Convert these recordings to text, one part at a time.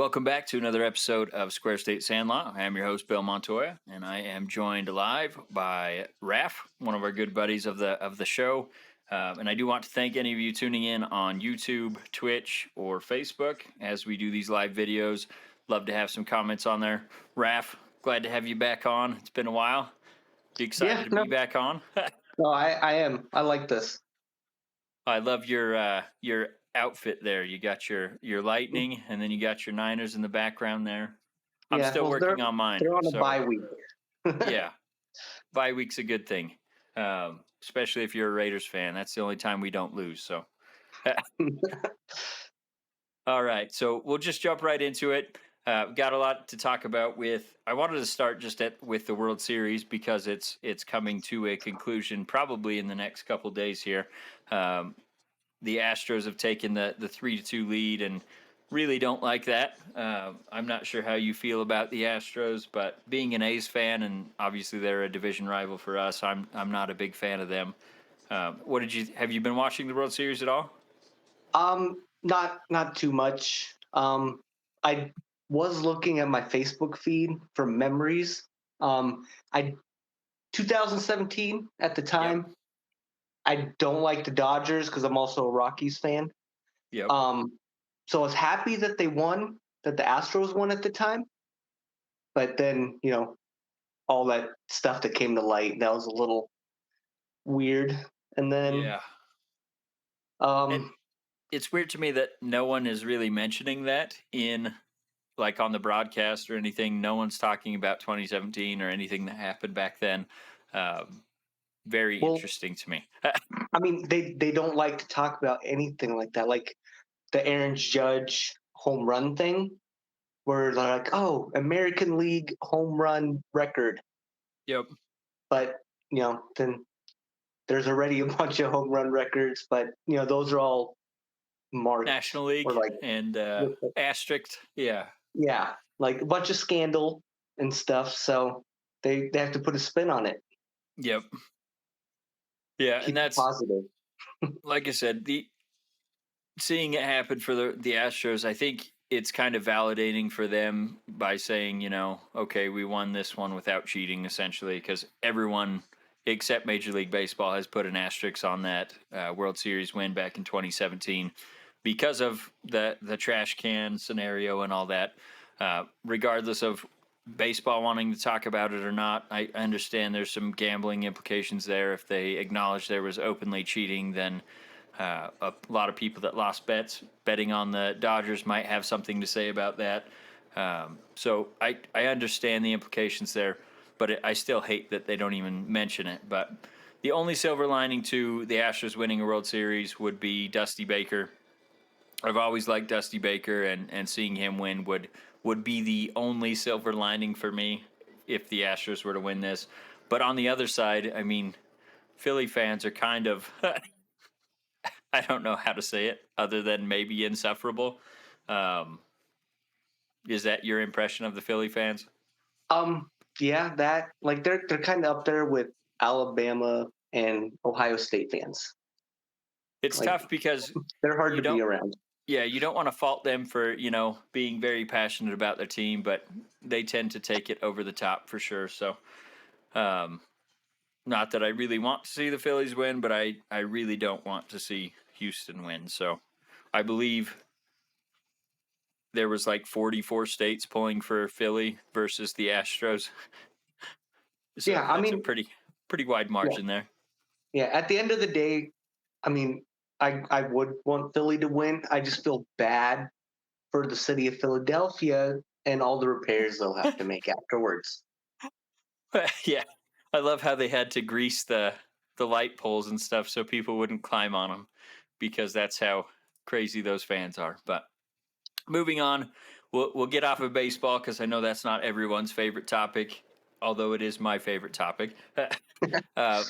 Welcome back to another episode of Square State Sandlot. I am your host, Bill Montoya, and I am joined live by Raph, one of our good buddies of the show. And I do want to thank any of you tuning in on YouTube, Twitch, or Facebook as we do these live videos. Love to have some comments on there. Raph, glad to have you back on. It's been a while. You excited to be back on? No, I am. I like this. I love your outfit there. You got your lightning, and then you got your Niners in the background there. I'm Yeah, still well, working on mine. they're on a So bye week. yeah, bye week's a good thing, especially if you're a Raiders fan. That's the only time we don't lose. So, all right. So we'll just jump right into it. Got a lot to talk about with. I wanted to start just with the World Series because it's coming to a conclusion probably in the next couple days here. The Astros have taken the 3-2 lead and really don't like that. I'm not sure how you feel about the Astros, but being an A's fan, and obviously they're a division rival for us, I'm not a big fan of them. Have you been watching the World Series at all? Not too much. I was looking at my Facebook feed for memories. I 2017 at the time. Yep. I don't like the Dodgers because I'm also a Rockies fan. Yep. So I was happy that they won, that the Astros won at the time. But then, all that stuff that came to light, that was a little weird. And then, Yeah. um, It's weird to me that no one is really mentioning that in like on the broadcast or anything. No one's talking about 2017 or anything that happened back then. Very well, interesting to me. I mean, they don't like to talk about anything like that, like the Aaron Judge home run thing, where they're like, "Oh, American League home run record," Yep. but then there's already a bunch of home run records, but those are all marked National or League like, and asterisk. Yeah. yeah, like a bunch of scandal and stuff. So they have to put a spin on it, Yep. Yeah, and keep it that's positive. like I said, the seeing it happen for the Astros, I think it's kind of validating for them by saying, okay, we won this one without cheating, essentially, because everyone except Major League Baseball has put an asterisk on that World Series win back in 2017 because of the trash can scenario and all that. Regardless of baseball wanting to talk about it or not, I understand there's some gambling implications there. If they acknowledge there was openly cheating, then a lot of people that lost bets betting on the Dodgers might have something to say about that. So I understand the implications there, but I still hate that they don't even mention it. But the only silver lining to the Astros winning a World Series would be Dusty Baker. I've always liked Dusty Baker, and seeing him win would be the only silver lining for me if the Astros were to win this. But on the other side, I mean, Philly fans are kind of I don't know how to say it other than maybe insufferable. Um, is that your impression of the Philly fans? Yeah, that like they're kind of up there with Alabama and Ohio State fans. It's Like tough because they're hard you to be don't, around. yeah, you don't want to fault them for, being very passionate about their team, but they tend to take it over the top for sure. So, um, not that I really want to see the Phillies win, but I really don't want to see Houston win. So, I believe there was like 44 states pulling for Philly versus the Astros. So Yeah, I that's a mean, pretty wide yeah, margin there. yeah. At the end of the day, I mean, I would want Philly to win. I just feel bad for the city of Philadelphia and all the repairs they'll have to make afterwards. Yeah, I love how they had to grease the light poles and stuff so people wouldn't climb on them because that's how crazy those fans are. But moving on, we'll get off of baseball because I know that's not everyone's favorite topic, although it is my favorite topic.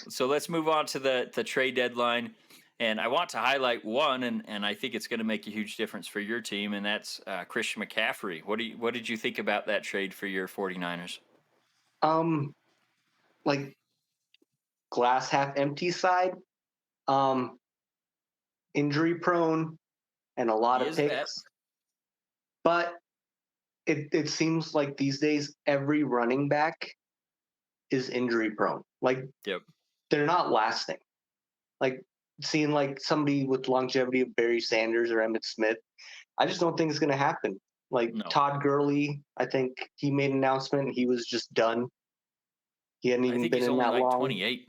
So let's move on to the trade deadline. And I want to highlight one, and I think it's going to make a huge difference for your team, and that's Christian McCaffrey. What did you think about that trade for your 49ers? Um, like glass half empty side. Um, Injury prone and a lot He of is that. picks, but it seems like these days every running back is injury prone. Like Yep. they're not lasting. Like seeing like somebody with longevity of Barry Sanders or Emmett Smith, I just don't think it's going to happen. Like No. Todd Gurley, I think he made an announcement. He was just done. He hadn't I even think been he's in only that like long. 28.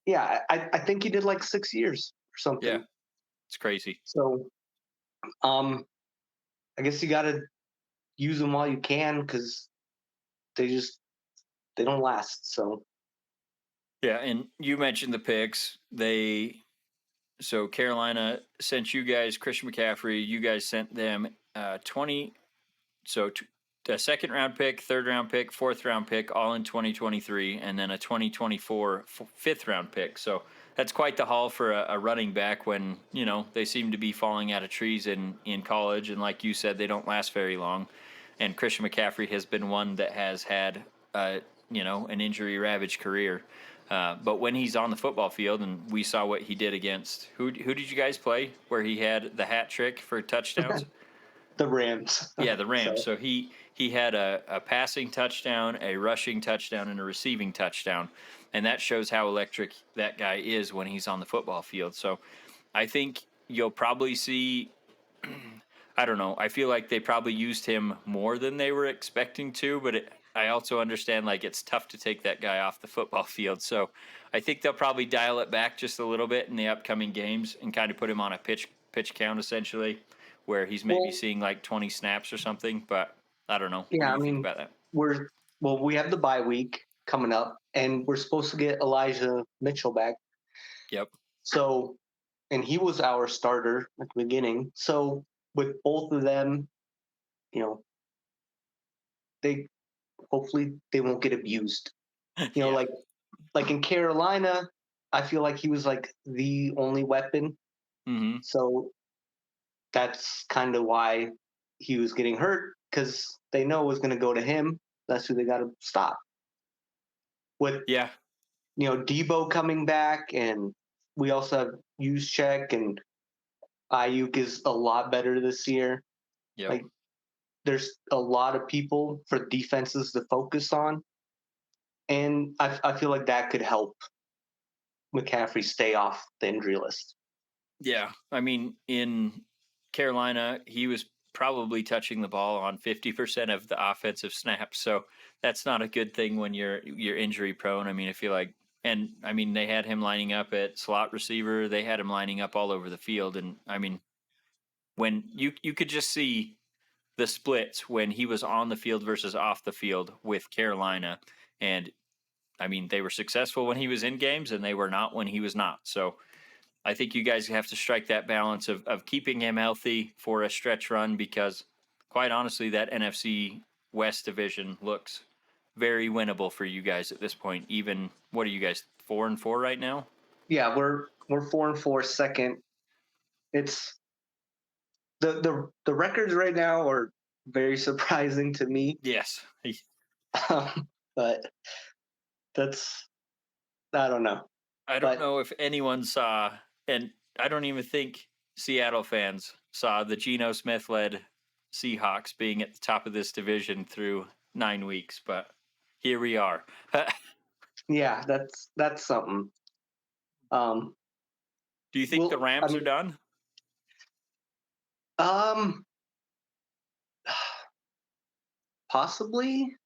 Yeah, I think he did like 6 years or Yeah, something. it's crazy. So, um, I guess you got to use them while you can because they just they don't last. So Yeah, and you mentioned the picks. So Carolina sent you guys Christian McCaffrey. You guys sent them 20. So a second round pick, third round pick, fourth round pick, all in 2023, and then a 2024 fifth round pick. So that's quite the haul for a running back when, they seem to be falling out of trees in college. And like you said, they don't last very long. And Christian McCaffrey has been one that has had, an injury ravaged career. But when he's on the football field, and we saw what he did against who did you guys play where he had the hat trick for touchdowns? the Rams. Yeah, the Rams. So So he had a passing touchdown, a rushing touchdown, and a receiving touchdown, and that shows how electric that guy is when he's on the football field. So I think you'll probably see. I don't know. I feel like they probably used him more than they were expecting to, but I also understand like it's tough to take that guy off the football field. So I think they'll probably dial it back just a little bit in the upcoming games and kind of put him on a pitch count essentially, where he's maybe well, seeing like 20 snaps or something. But I don't know. What do yeah, I you think mean about that? we're we have the bye week coming up, and we're supposed to get Elijah Mitchell back. Yep. So and he was our starter at the beginning. So with both of them, you know, they hopefully they won't get abused. You know, Yeah. like in Carolina, I feel like he was like the only weapon. Mm-hmm. So that's kind of why he was getting hurt because they know it was going to go to him. That's who they got to stop. With Yeah. Debo coming back, and we also have Juszczyk and Ayuk is a lot better this year. Yep. Like there's a lot of people for defenses to focus on, and I feel like that could help McCaffrey stay off the injury list. Yeah, I mean, in Carolina, he was probably touching the ball on 50% of the offensive snaps. So that's not a good thing when you're injury prone. I mean, I feel like, and I mean, they had him lining up at slot receiver. They had him lining up all over the field, and I mean, when you could just see the splits when he was on the field versus off the field with Carolina, and I mean, they were successful when he was in games, and they were not when he was not. So I think you guys have to strike that balance of keeping him healthy for a stretch run because, quite honestly, that NFC West division looks very winnable for you guys at this point. Even what are you guys 4-4 right now? Yeah, we're 4-4 second. It's the records right now are very surprising to me. Yes. But that's I don't know. I don't But know if anyone saw, and I don't even think Seattle fans saw the Geno Smith led Seahawks being at the top of this division through 9 weeks, but here we are. yeah, that's something. Um, Do you think the well, I Rams are mean, done? um, possibly.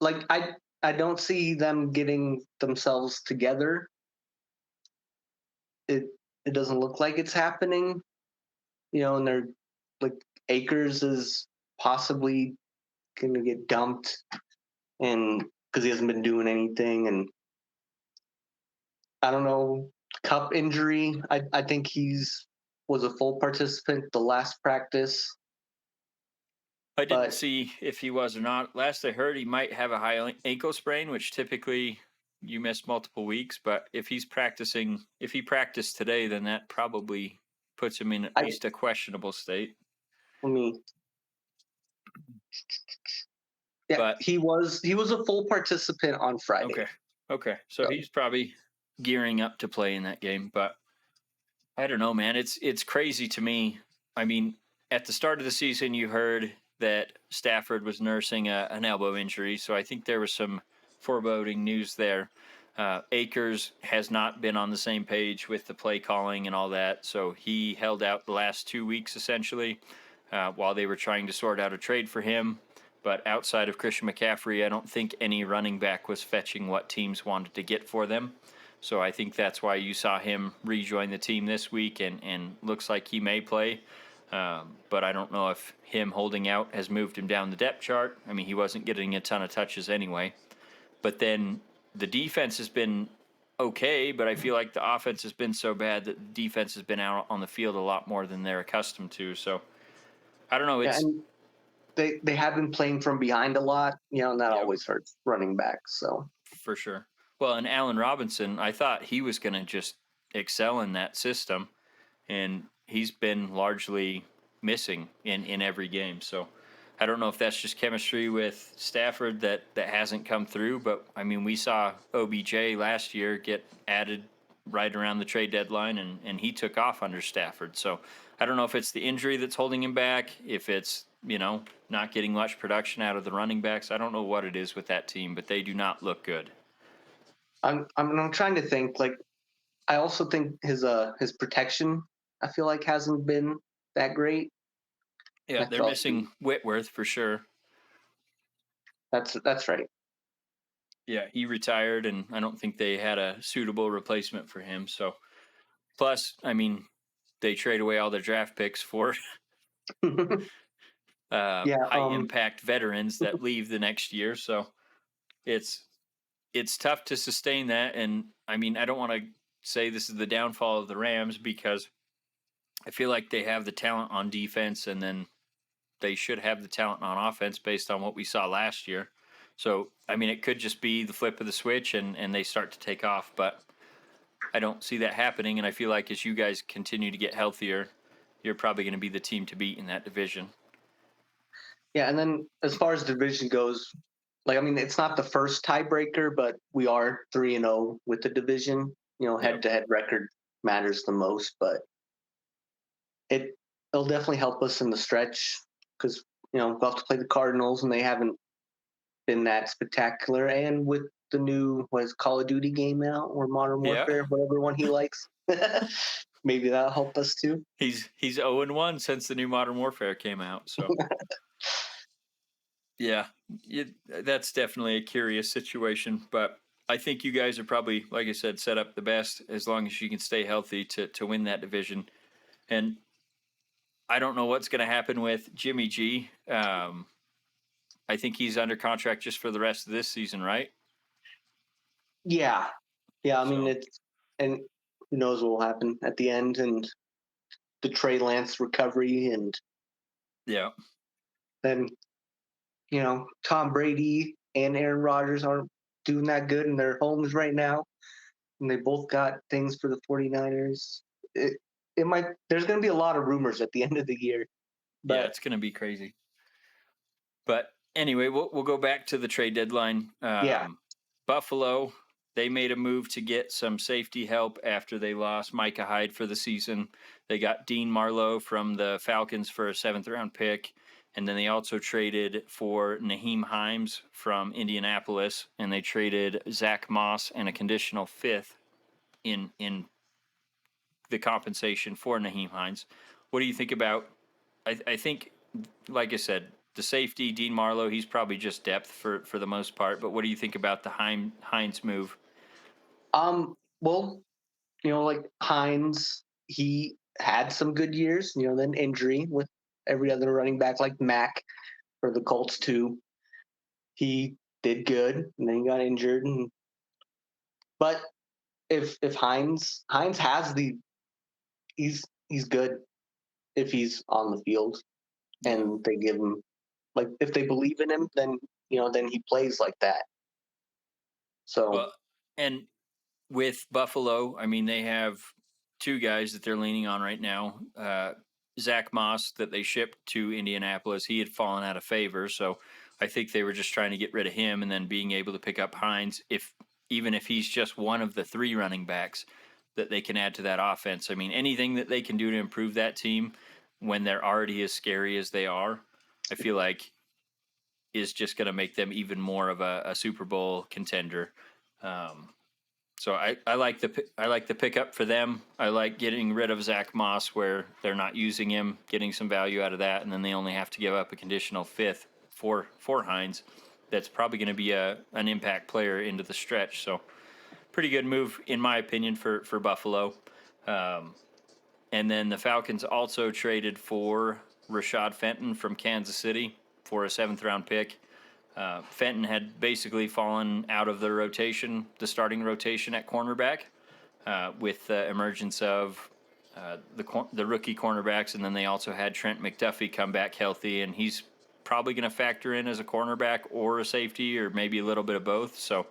Like I don't see them getting themselves together. It it doesn't look like it's happening. And they're like Akers is possibly going to get dumped, and because he hasn't been doing anything, and I don't know, cup injury. I think he's was a full participant the last practice, I didn't but see if he was or not. Last I heard, he might have a high ankle sprain, which typically you miss multiple weeks. But if if he practiced today, then that probably puts him in at I least a questionable state. let me yeah, But he was a full participant on Friday. okay, okay, so So he's probably gearing up to play in that game. But I don't know, man. It's crazy to me. I mean, at the start of the season, you heard that Stafford was nursing an elbow injury, so I think there was some foreboding news there. Akers has not been on the same page with the play calling and all that, so he held out the last 2 weeks essentially while they were trying to sort out a trade for him. But outside of Christian McCaffrey, I don't think any running back was fetching what teams wanted to get for them. So I think that's why you saw him rejoin the team this week, and looks like he may play. But I don't know if him holding out has moved him down the depth chart. I mean, he wasn't getting a ton of touches anyway. But then the defense has been okay, but I feel like the offense has been so bad that the defense has been out on the field a lot more than they're accustomed to. So I don't know. Yeah, It's and they have been playing from behind a lot, and that Yep, always hurts running backs. So for sure. Well, and Allen Robinson, I thought he was going to just excel in that system, and he's been largely missing in every game. So I don't know if that's just chemistry with Stafford that hasn't come through, but I mean, we saw OBJ last year get added right around the trade deadline, and he took off under Stafford. So I don't know if it's the injury that's holding him back, if it's, not getting much production out of the running backs. I don't know what it is with that team, but they do not look good. I'm trying to think. Like, I also think his protection, I feel like, hasn't been that great. Yeah, I they're felt missing Whitworth for sure. that's right. Yeah, he retired, and I don't think they had a suitable replacement for him. So, plus, I mean, they trade away all their draft picks for Yeah. high impact veterans that leave the next year. So it's tough to sustain that. And I mean, I don't want to say this is the downfall of the Rams, because I feel like they have the talent on defense, and then they should have the talent on offense based on what we saw last year. So, I mean, it could just be the flip of the switch, and they start to take off. But I don't see that happening. And I feel like as you guys continue to get healthier, you're probably going to be the team to beat in that division. Yeah, and then as far as division goes, like, I mean, it's not the first tiebreaker, but we are 3-0 with the division. Yep. Head-to-head record matters the most, but it'll definitely help us in the stretch because we'll have to play the Cardinals, and they haven't been that spectacular. And with the new Call of Duty game out, or Modern Yeah. Warfare, whatever one he likes, maybe that'll help us too. He's 0-1 since the new Modern Warfare came out. So yeah, that's definitely a curious situation. But I think you guys are probably, like I said, set up the best as long as you can stay healthy to win that division. And I don't know what's going to happen with Jimmy G. I think he's under contract just for the rest of this season, right? Yeah, yeah. I mean, So and who knows what will happen at the end, and the Trey Lance recovery, and yeah. then Tom Brady and Aaron Rodgers aren't doing that good in their homes right now, and they both got things for the 49ers. It might There's going to be a lot of rumors at the end of the year, Yeah, but it's going to be crazy. But anyway, we'll go back to the trade deadline. yeah. Buffalo, they made a move to get some safety help after they lost Micah Hyde for the season. They got Dean Marlowe from the Falcons for a 7th-round pick, and then they also traded for Naheem Hines from Indianapolis, and they traded Zach Moss and a conditional 5th in the compensation for Naheem Hines. What do you think about? I think, like I said, the safety, Dean Marlowe, he's probably just depth for the most part. But what do you think about the Hines move? Well, like Hines, he had some good years, then injury with every other running back, like Mac for the Colts too. He did good, and then he got injured. But if Hines has he's good if he's on the field, Yeah. and they give him, like, if they believe in him, then then he plays like that. So Well, and with Buffalo, I mean, they have two guys that they're leaning on right now. Zach Moss, that they shipped to Indianapolis, he had fallen out of favor, so I think they were just trying to get rid of him, and then being able to pick up Hines, even if he's just one of the 3 running backs that they can add to that offense. I mean, anything that they can do to improve that team when they're already as scary as they are, I feel like is just going to make them even more of a Super Bowl contender. So I like the pickup for them. I like getting rid of Zach Moss where they're not using him, getting some value out of that, and then they only have to give up a conditional fifth for Hines. That's probably going to be an impact player into the stretch. So pretty good move in my opinion for Buffalo. And then the Falcons also traded for Rashad Fenton from Kansas City for a 7th round pick. Fenton had basically fallen out of the rotation, the starting rotation at cornerback, with the emergence of the rookie cornerbacks, and then they also had Trent McDuffie come back healthy, and he's probably going to factor in as a cornerback or a safety or maybe a little bit of both. So,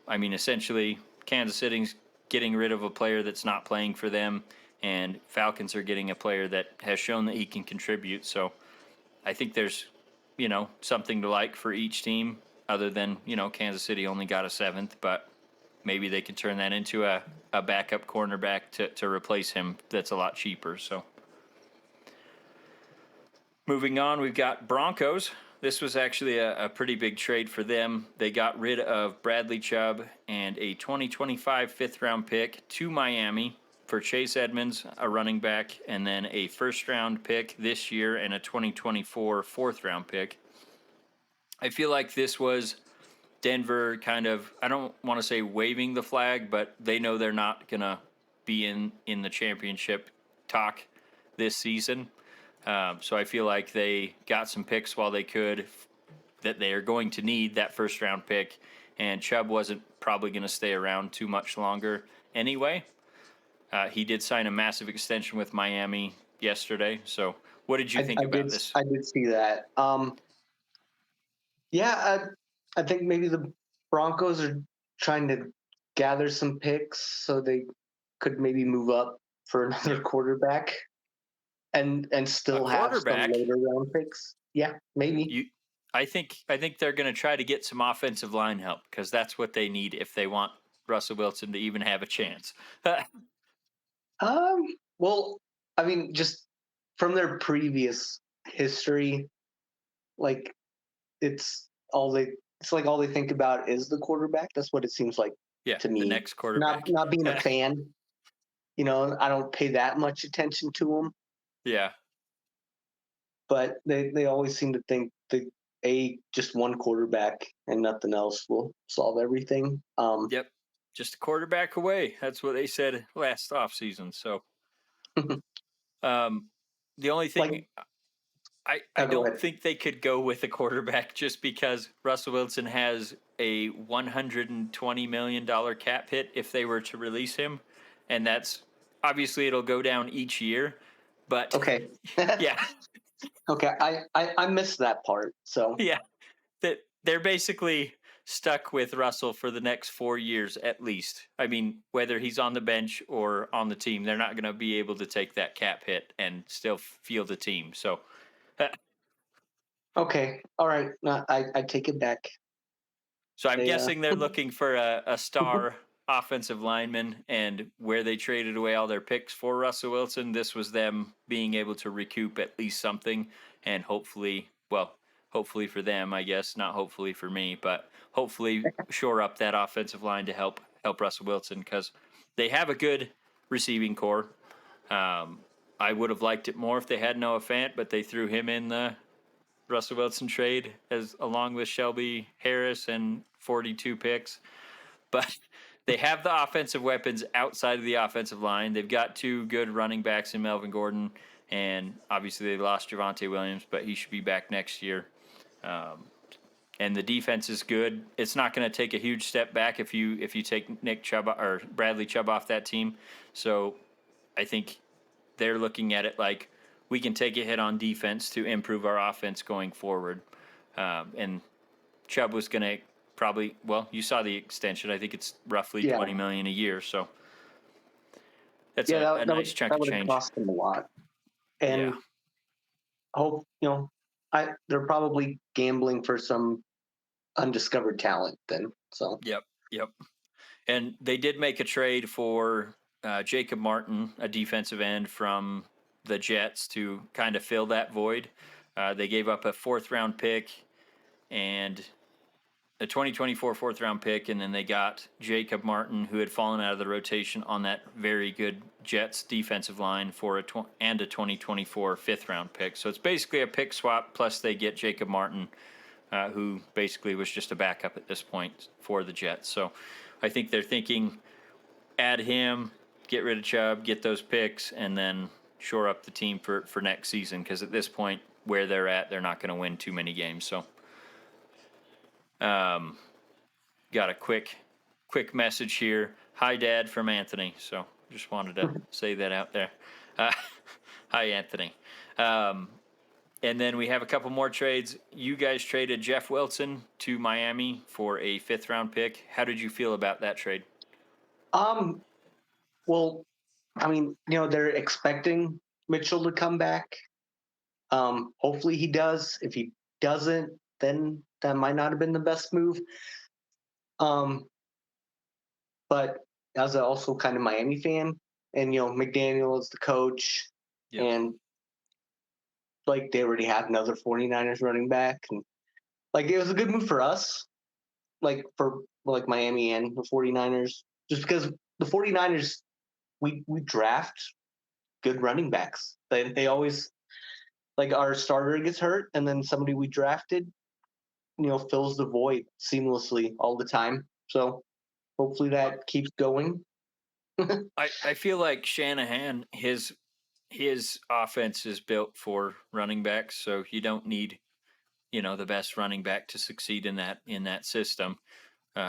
I mean, essentially, Kansas City's getting rid of a player that's not playing for them, and Falcons are getting a player that has shown that he can contribute. So, I think there's something to like for each team other than, Kansas City only got a 7th, but maybe they can turn that into a backup cornerback to replace him that's a lot cheaper. So moving on, we've got Broncos. This was actually a pretty big trade for them. They got rid of Bradley Chubb and a 2025 5th-round pick to Miami for Chase Edmonds, a running back, and then a 1st-round pick this year and a 2024 4th-round pick. I feel like this was Denver kind of, I don't want to say waving the flag, but they know they're not going to be in the championship talk this season. So I feel like they got some picks while they could that they are going to need that 1st-round pick, and Chubb wasn't probably going to stay around too much longer anyway. He did sign a massive extension with Miami yesterday. So what did you think about this? I did see that. Yeah, I think maybe the Broncos are trying to gather some picks so they could maybe move up for another quarterback and still have some later round picks. Yeah, maybe. I think they're going to try to get some offensive line help because that's what they need if they want Russell Wilson to even have a chance. Well, I mean, just from their previous history, like it's like all they think about is the quarterback. That's what it seems like to me. The next quarterback. Not being a fan, I don't pay that much attention to them. Yeah. But they always seem to think that just one quarterback and nothing else will solve everything. Yep. Just a quarterback away. That's what they said last offseason. So the only thing I don't think they could go with a quarterback just because Russell Wilson has a $120 million cap hit if they were to release him. And that's obviously it'll go down each year. But okay. Yeah. Okay. I missed that part. So yeah, that they're basically stuck with Russell for the next 4 years at least. I mean, whether he's on the bench or on the team, they're not going to be able to take that cap hit and still field the team. So okay. All right. No, I take it back. So I'm guessing they're looking for a star offensive lineman, and where they traded away all their picks for Russell Wilson, this was them being able to recoup at least something, and hopefully for them, I guess, not hopefully for me, but hopefully shore up that offensive line to help Russell Wilson because they have a good receiving core. I would have liked it more if they had Noah Fant, but they threw him in the Russell Wilson trade along with Shelby Harris and 42 picks. But they have the offensive weapons outside of the offensive line. They've got 2 good running backs in Melvin Gordon, and obviously they lost Javonte Williams, but he should be back next year. And the defense is good. It's not going to take a huge step back if you take Nick Chubb or Bradley Chubb off that team. So I think they're looking at it like we can take a hit on defense to improve our offense going forward. And Chubb was going to probably, you saw the extension. I think it's roughly $20 million a year. So that's a nice chunk of change. That would cost them a lot. And hope, they're probably gambling for some undiscovered talent then. So Yep. And they did make a trade for Jacob Martin, a defensive end from the Jets, to kind of fill that void. They gave up a 4th-round pick and a 2024 4th-round pick, and then they got Jacob Martin, who had fallen out of the rotation on that very good Jets defensive line, for a 2024 5th-round pick. So it's basically a pick swap, plus they get Jacob Martin, who basically was just a backup at this point for the Jets. So I think they're thinking add him, get rid of Chubb, get those picks, and then shore up the team for next season, because at this point, where they're at, they're not going to win too many games. So got a quick message here. Hi, Dad, from Anthony. So just wanted to say that out there. Hi, Anthony. And then we have a couple more trades. You guys traded Jeff Wilson to Miami for a 5th-round pick. How did you feel about that trade? Well, I mean, they're expecting Mitchell to come back. Hopefully he does. If he doesn't, then that might not have been the best move. But as also kind of Miami fan, and McDaniel is the coach, Yep. and like they already have another 49ers running back, and like it was a good move for us, like for like Miami and the 49ers, just because the 49ers we draft good running backs. They always, like, our starter gets hurt, and then somebody we drafted, fills the void seamlessly all the time. So hopefully that keeps going. I feel like Shanahan, his offense is built for running backs, so you don't need the best running back to succeed in that system.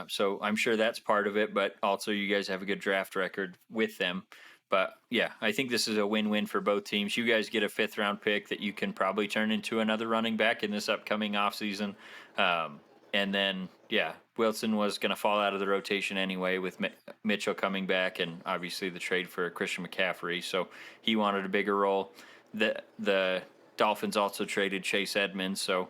So I'm sure that's part of it, but also you guys have a good draft record with them. But yeah, I think this is a win-win for both teams. You guys get a 5th-round pick that you can probably turn into another running back in this upcoming offseason. And then, yeah, Wilson was going to fall out of the rotation anyway with Mitchell coming back, and obviously the trade for Christian McCaffrey. So he wanted a bigger role. The Dolphins also traded Chase Edmonds, so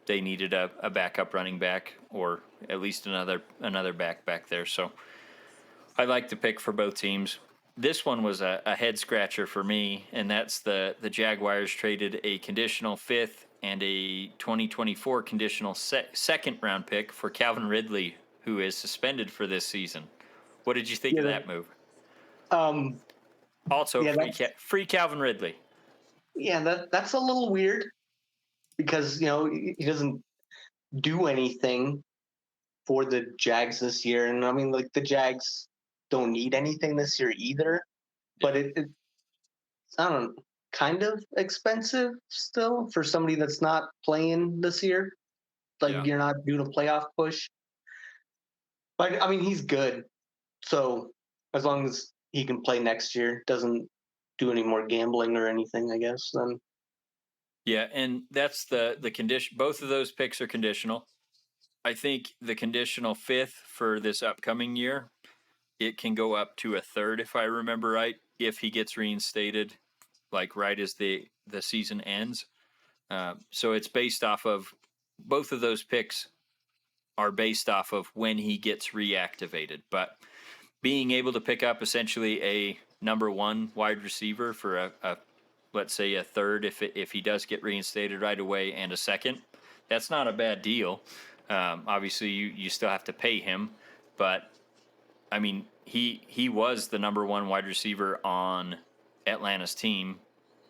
they needed a backup running back, or at least another back there. So I like the pick for both teams. This one was a head scratcher for me, and that's the Jaguars traded a conditional 5th and a 2024 conditional 2nd-round pick for Calvin Ridley, who is suspended for this season. What did you think of that move? Also, Yeah, free Calvin Ridley. Yeah, that's a little weird, because he doesn't do anything for the Jags this year, and I mean, like, the Jags don't need anything this year either. But it's I don't know, kind of expensive still for somebody that's not playing this year. Like, you're not doing a playoff push. But I mean, he's good, so as long as he can play next year, doesn't do any more gambling or anything, I guess. Then Yeah, and that's the condition. Both of those picks are conditional. I think the conditional 5th for this upcoming year, it can go up to a 3rd, if I remember right, if he gets reinstated, like right as the season ends. So it's based off of, both of those picks are based off of when he gets reactivated. But being able to pick up essentially a number 1 wide receiver for a let's say a 3rd, if he does get reinstated right away, and a 2nd, that's not a bad deal. Obviously, you still have to pay him, but I mean, he was the number 1 wide receiver on Atlanta's team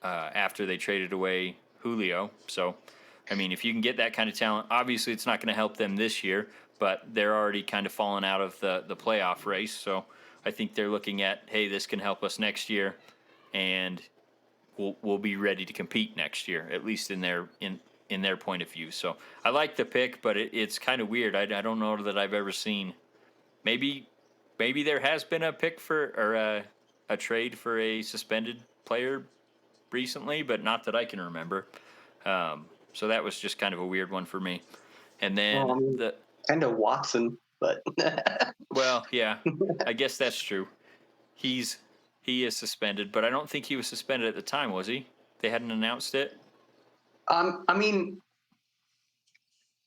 after they traded away Julio. So, I mean, if you can get that kind of talent, obviously it's not going to help them this year, but they're already kind of fallen out of the playoff race. So I think they're looking at, hey, this can help us next year, and we'll be ready to compete next year, at least in their point of view. So I like the pick, but it's kind of weird. I don't know that I've ever seen. Maybe there has been a pick for, or a trade for a suspended player recently, but not that I can remember. So that was just kind of a weird one for me. And then kind of Watson, but well, yeah, I guess that's true. He is suspended, but I don't think he was suspended at the time, was he? They hadn't announced it. I mean,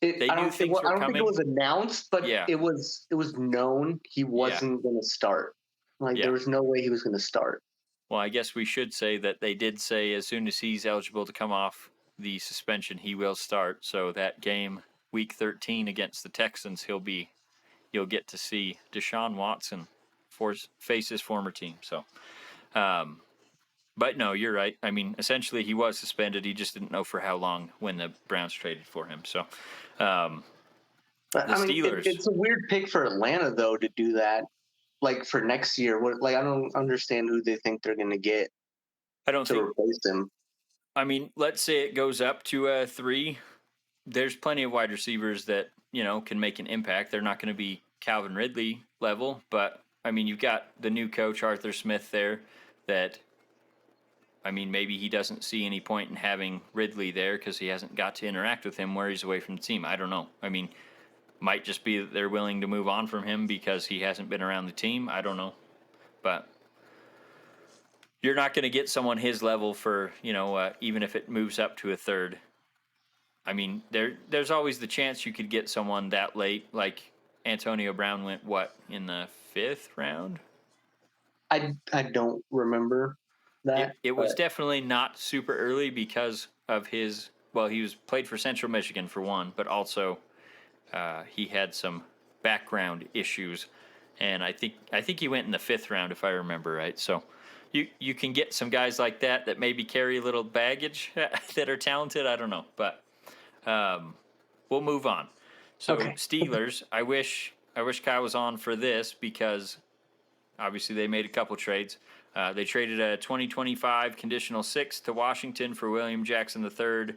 I don't think it was announced, but it was known he wasn't going to start. Like, there was no way he was going to start. Well, I guess we should say that they did say as soon as he's eligible to come off the suspension, he will start. So that game, Week 13 against the Texans, you'll get to see Deshaun Watson face his former team. So, but no, you're right. I mean, essentially, he was suspended. He just didn't know for how long when the Browns traded for him. So, But the I mean, Steelers. it's a weird pick for Atlanta though to do that. Like for next year, what? Like I don't understand who they think they're going to get I don't to think. replace him. I mean, let's say it goes up to 3. There's plenty of wide receivers that can make an impact. They're not going to be Calvin Ridley level, but I mean, you've got the new coach Arthur Smith there. That I mean, maybe he doesn't see any point in having Ridley there because he hasn't got to interact with him where he's away from the team. I don't know. I mean, might just be that they're willing to move on from him because he hasn't been around the team. I don't know, but you're not going to get someone his level for even if it moves up to a 3rd. I mean, there's always the chance you could get someone that late, like Antonio Brown went in the 5th round. I don't remember that. It was definitely not super early because of his. Well, he was played for Central Michigan for one, but also he had some background issues, and I think he went in the 5th round if I remember right. So you can get some guys like that maybe carry a little baggage that are talented. I don't know, but we'll move on. So Okay. Steelers, I wish Kyle was on for this because obviously they made a couple trades. They traded a 2025 conditional 6 to Washington for William Jackson III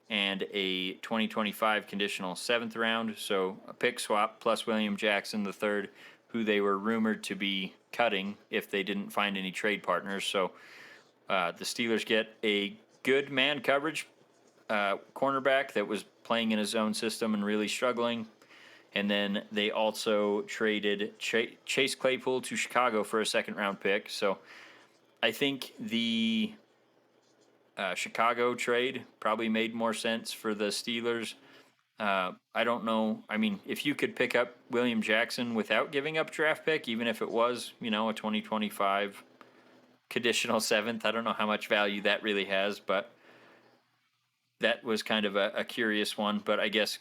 and a 2025 conditional 7th round. So a pick swap plus William Jackson III, who they were rumored to be cutting if they didn't find any trade partners. So the Steelers get a good man coverage cornerback that was playing in his own system and really struggling. And then they also traded Chase Claypool to Chicago for a 2nd round pick. So I think the Chicago trade probably made more sense for the Steelers. I don't know. I mean, if you could pick up William Jackson without giving up draft pick, even if it was, a 2025 conditional 7th, I don't know how much value that really has, but that was kind of a curious one. But I guess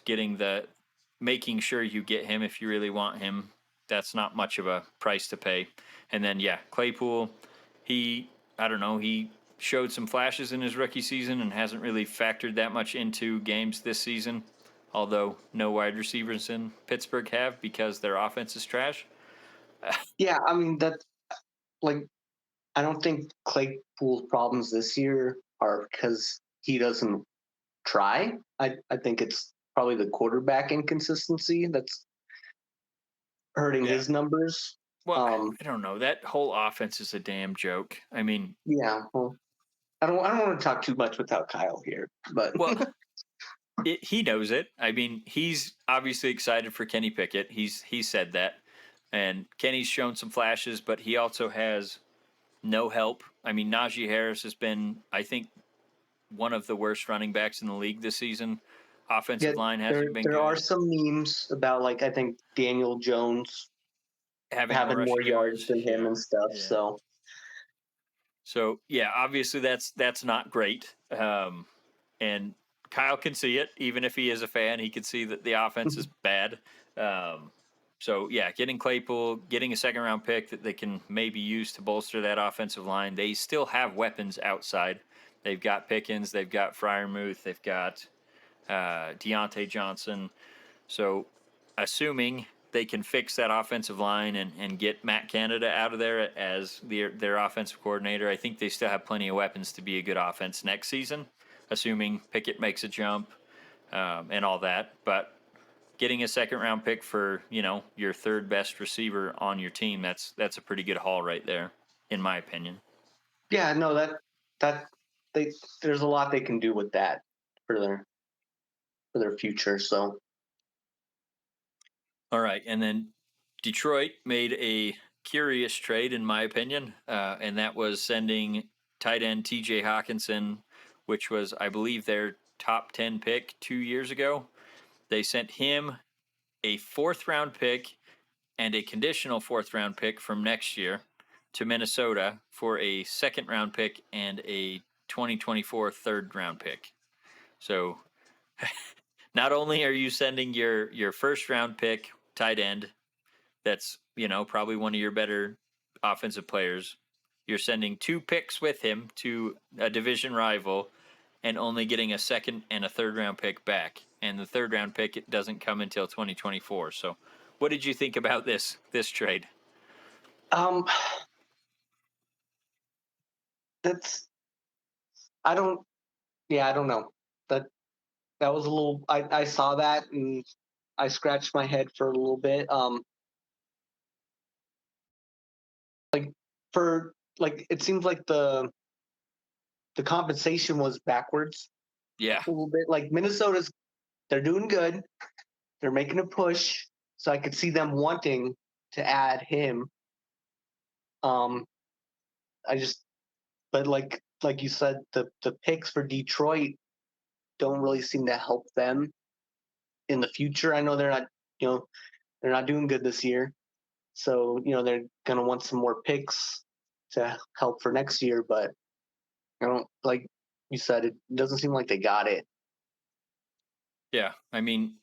making sure you get him if you really want him, that's not much of a price to pay. And then, Claypool, I don't know, he showed some flashes in his rookie season and hasn't really factored that much into games this season, although no wide receivers in Pittsburgh have because their offense is trash. Yeah, I mean that's like I don't think Claypool's problems this year are because he doesn't try. I think it's probably the quarterback inconsistency that's hurting Yeah. his numbers. Well, I don't know. That whole offense is a damn joke. I mean, Yeah, well, I don't want to talk too much without Kyle here, but well, he knows it. I mean, he's obviously excited for Kenny Pickett. He said that, and Kenny's shown some flashes, but he also has no help. I mean, Najee Harris has been, I think, one of the worst running backs in the league this season. yeah, Offensive line hasn't been there are good. some memes about like I think Daniel Jones Having more having more rushing yards yards, than him yeah, and stuff. yeah. So yeah, obviously that's not great. And Kyle can see it, even if he is a fan. He can see that the offense is bad. So yeah, getting Claypool, getting a 2nd round pick that they can maybe use to bolster that offensive line. They still have weapons outside. They've got Pickens, they've got Freiermuth, they've got Deontay Johnson. So assuming they can fix that offensive line and get Matt Canada out of there as their offensive coordinator, I think they still have plenty of weapons to be a good offense next season, assuming Pickett makes a jump and all that. But getting a 2nd round pick for your 3rd best receiver on your team, that's a pretty good haul right there, in my opinion. Yeah, no, that there's a lot they can do with that for their future. So All right, and then Detroit made a curious trade, in my opinion, and that was sending tight end T.J. Hawkinson, which was, I believe, their top 10 pick 2 years ago. They sent him a 4th round pick and a conditional 4th round pick from next year to Minnesota for a 2nd round pick and a 2024 3rd round pick. So not only are you sending your first round pick tight end, that's probably one of your better offensive players. You're sending 2 picks with him to a division rival, and only getting a second and a third round pick back. And the third round pick it doesn't come until 2024. So, what did you think about this trade? Um, that's I don't. Yeah, I don't know. That that was a little. I saw that and I scratched my head for a little bit. Like for like it seems like the compensation was backwards Yeah, a little bit. Like Minnesota's, they're doing good. They're making a push, so I could see them wanting to add him. Um, I just, but like you said, the picks for Detroit don't really seem to help them in the future. I know you know, they're not doing good this year, so they're gonna want some more picks to help for next year. But I don't like you said, it doesn't seem like they got it. yeah. I mean,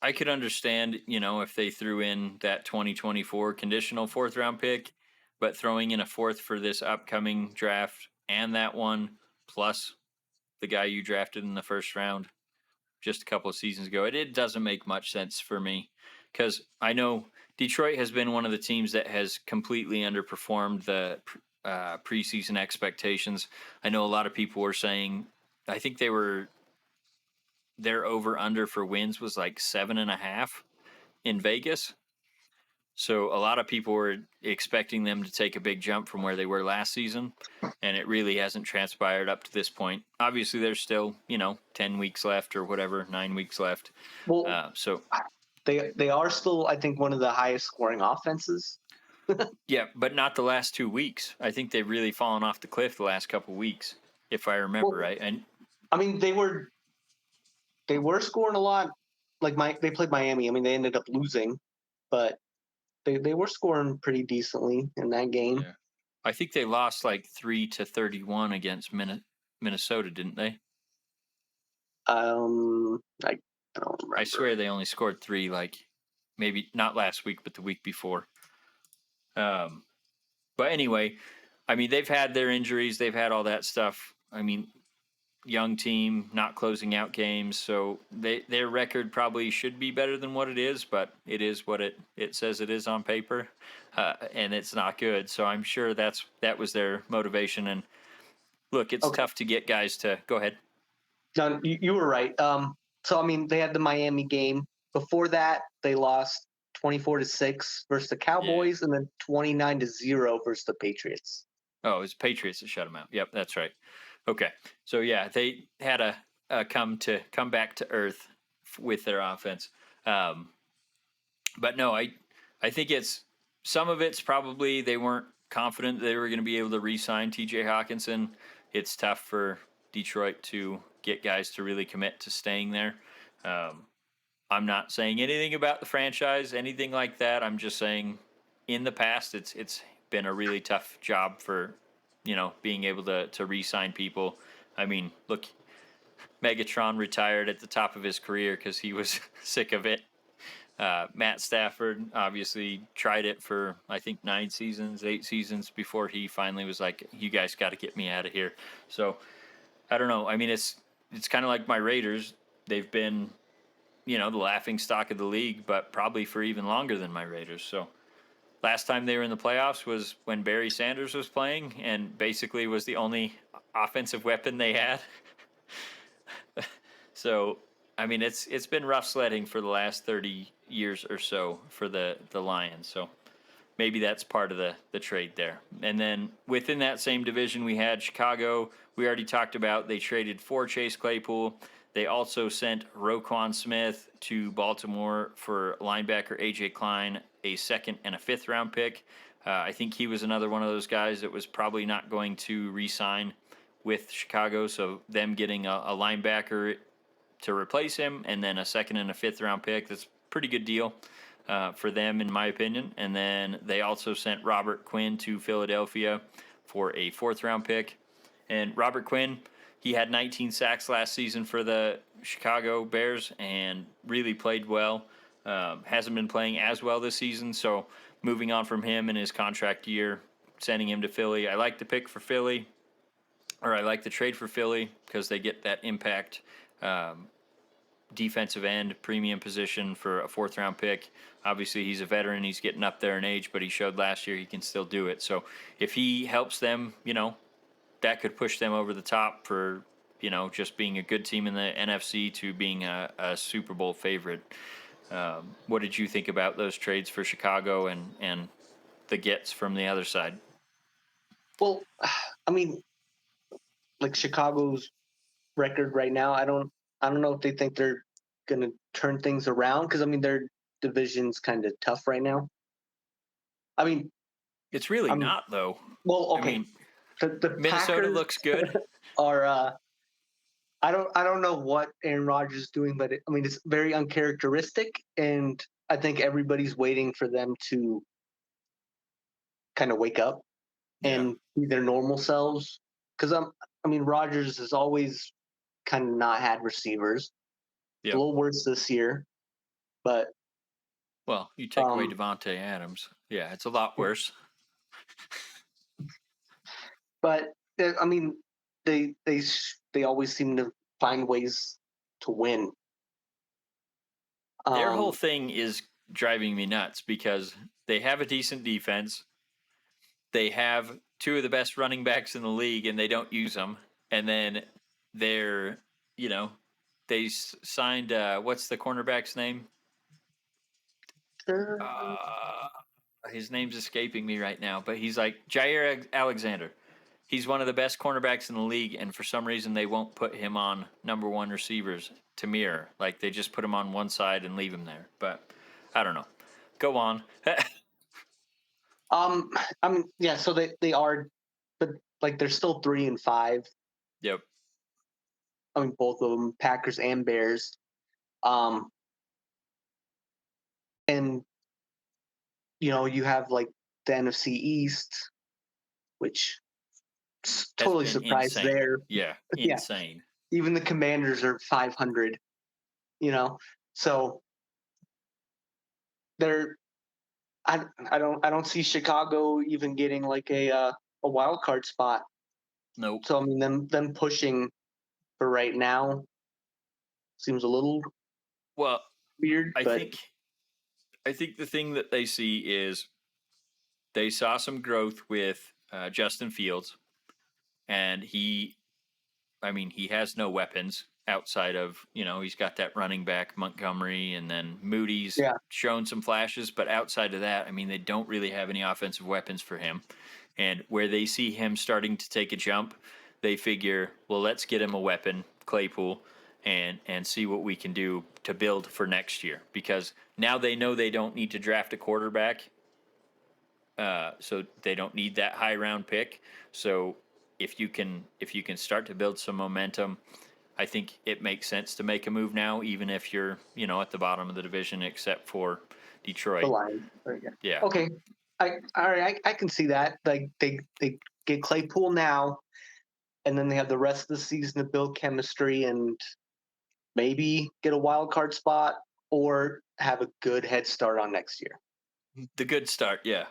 I could understand, if they threw in that 2024 conditional fourth round pick, but throwing in a fourth for this upcoming draft and that one plus the guy you drafted in the first round just a couple of seasons ago. It doesn't make much sense for me because I know Detroit has been one of the teams that has completely underperformed the preseason expectations. I know a lot of people were saying, I think their over under for wins was like 7.5 in Vegas. So a lot of people were expecting them to take a big jump from where they were last season, and it really hasn't transpired up to this point. Obviously, there's still 10 weeks left or whatever, 9 weeks left. Well, So they are still, I think, one of the highest scoring offenses. yeah, but not the last 2 weeks. I think they've really fallen off the cliff the last couple weeks, if I remember Well, right. And I mean, they were scoring a lot. Like they played Miami. I mean, they ended up losing, but they were scoring pretty decently in that game. yeah, I think they lost like 3-31 against Minnesota, didn't they? I don't I remember. swear they only scored 3, like maybe not last week, but the week before. Um, but anyway, I mean, they've had their injuries, they've had all that stuff. I mean, young team, not closing out games, so their record probably should be better than what it is, but it is what it says it is on paper, and it's not good. So I'm sure that was their motivation. And look, it's Okay, tough to get guys to go ahead. no, you were right. So I mean, they had the Miami game. Before that, they lost 24-6 versus the Yeah. Cowboys, and then 29-0 versus the Patriots. Oh, it was Patriots that shut them out. Yep, that's right. Okay, so yeah, they had a come back to earth with their offense. Um, but no, I think it's some of it's probably they weren't confident they were going to be able to re-sign T.J. Hawkinson. It's tough for Detroit to get guys to really commit to staying there. Um, I'm not saying anything about the franchise, anything like that. I'm just saying, in the past, it's been a really tough job for being able to re-sign people. I mean, look, Megatron retired at the top of his career because he was sick of it. Matt Stafford obviously tried it for I think 9 seasons, 8 seasons before he finally was like, "You guys got to get me out of here." So I don't know. I mean, it's kind of like my Raiders. They've been the laughing stock of the league, but probably for even longer than my Raiders. So last time they were in the playoffs was when Barry Sanders was playing, and basically was the only offensive weapon they had. So, I mean, it's been rough sledding for the last 30 years or so for the Lions. So maybe that's part of the trade there. And then within that same division, we had Chicago. We already talked about they traded for Chase Claypool. They also sent Roquan Smith to Baltimore for linebacker AJ Klein, a second and a fifth round pick. I think he was another one of those guys that was probably not going to re-sign with Chicago. So them getting a linebacker to replace him, and then a second and a fifth round pick. That's a pretty good deal for them, in my opinion. And then they also sent Robert Quinn to Philadelphia for a fourth round pick. And Robert Quinn, he had 19 sacks last season for the Chicago Bears and really played well. Hasn't been playing as well this season, so moving on from him in his contract year, sending him to Philly. I like the pick for Philly, or I like the trade for Philly because they get that impact defensive end premium position for a 4th-round pick. Obviously, he's a veteran. He's getting up there in age, but he showed last year he can still do it. So if he helps them, that could push them over the top for, just being a good team in the NFC to being a Super Bowl favorite. What did you think about those trades for Chicago and the gets from the other side? Well, I mean, like Chicago's record right now, I don't know if they think they're gonna turn things around because I mean their division's kind of tough right now. I mean, It's really I'm not, though. well, I okay. mean, The Minnesota Packers looks good. are I don't know what Aaron Rodgers is doing, but I mean it's very uncharacteristic, and I think everybody's waiting for them to kind of wake up Yeah. and be their normal selves. Because I mean Rodgers has always kind of not had receivers. It's a Yep. little worse this year, but Well, you take away um, Devontae Adams. Yeah, it's a lot worse. but I mean they always seem to find ways to win. Their whole Um, thing is driving me nuts because they have a decent defense. They have two of the best running backs in the league, and they don't use them. And then they're, you know, they signed what's the cornerback's name? Uh, his name's escaping me right now, but he's like Jair Alexander. He's one of the best cornerbacks in the league, and for some reason they won't put him on number one receivers to mirror. Like they just put him on one side and leave him there. But I don't know. Go on. um, I mean, yeah. So they are, but like they're still 3-5. Yep. I mean, both of them, Packers and Bears. Um, and you have like the NFC East, which Has totally been surprised insane. there. Yeah, Yeah, insane. even the Commanders are 500. So they're I don't see Chicago even getting like a wild card spot. Nope. So I mean them pushing for right now seems a little Well, weird, I but think I think the thing that they see is they saw some growth with Justin Fields, and he has no weapons outside of, he's got that running back Montgomery, and then Moody's yeah, shown some flashes, but outside of that, I mean, they don't really have any offensive weapons for him. And where they see him starting to take a jump, they figure, well, let's get him a weapon, Claypool, and see what we can do to build for next year. Because now they know they don't need to draft a quarterback, so they don't need that high round pick. So if you can start to build some momentum, I think it makes sense to make a move now, even if you're at the bottom of the division, except for the Detroit. line. Yeah. Yeah, Okay, all right, I can see that. Like they get Claypool now, and then they have the rest of the season to build chemistry and maybe get a wild card spot or have a good head start on next year. the good start. Yeah,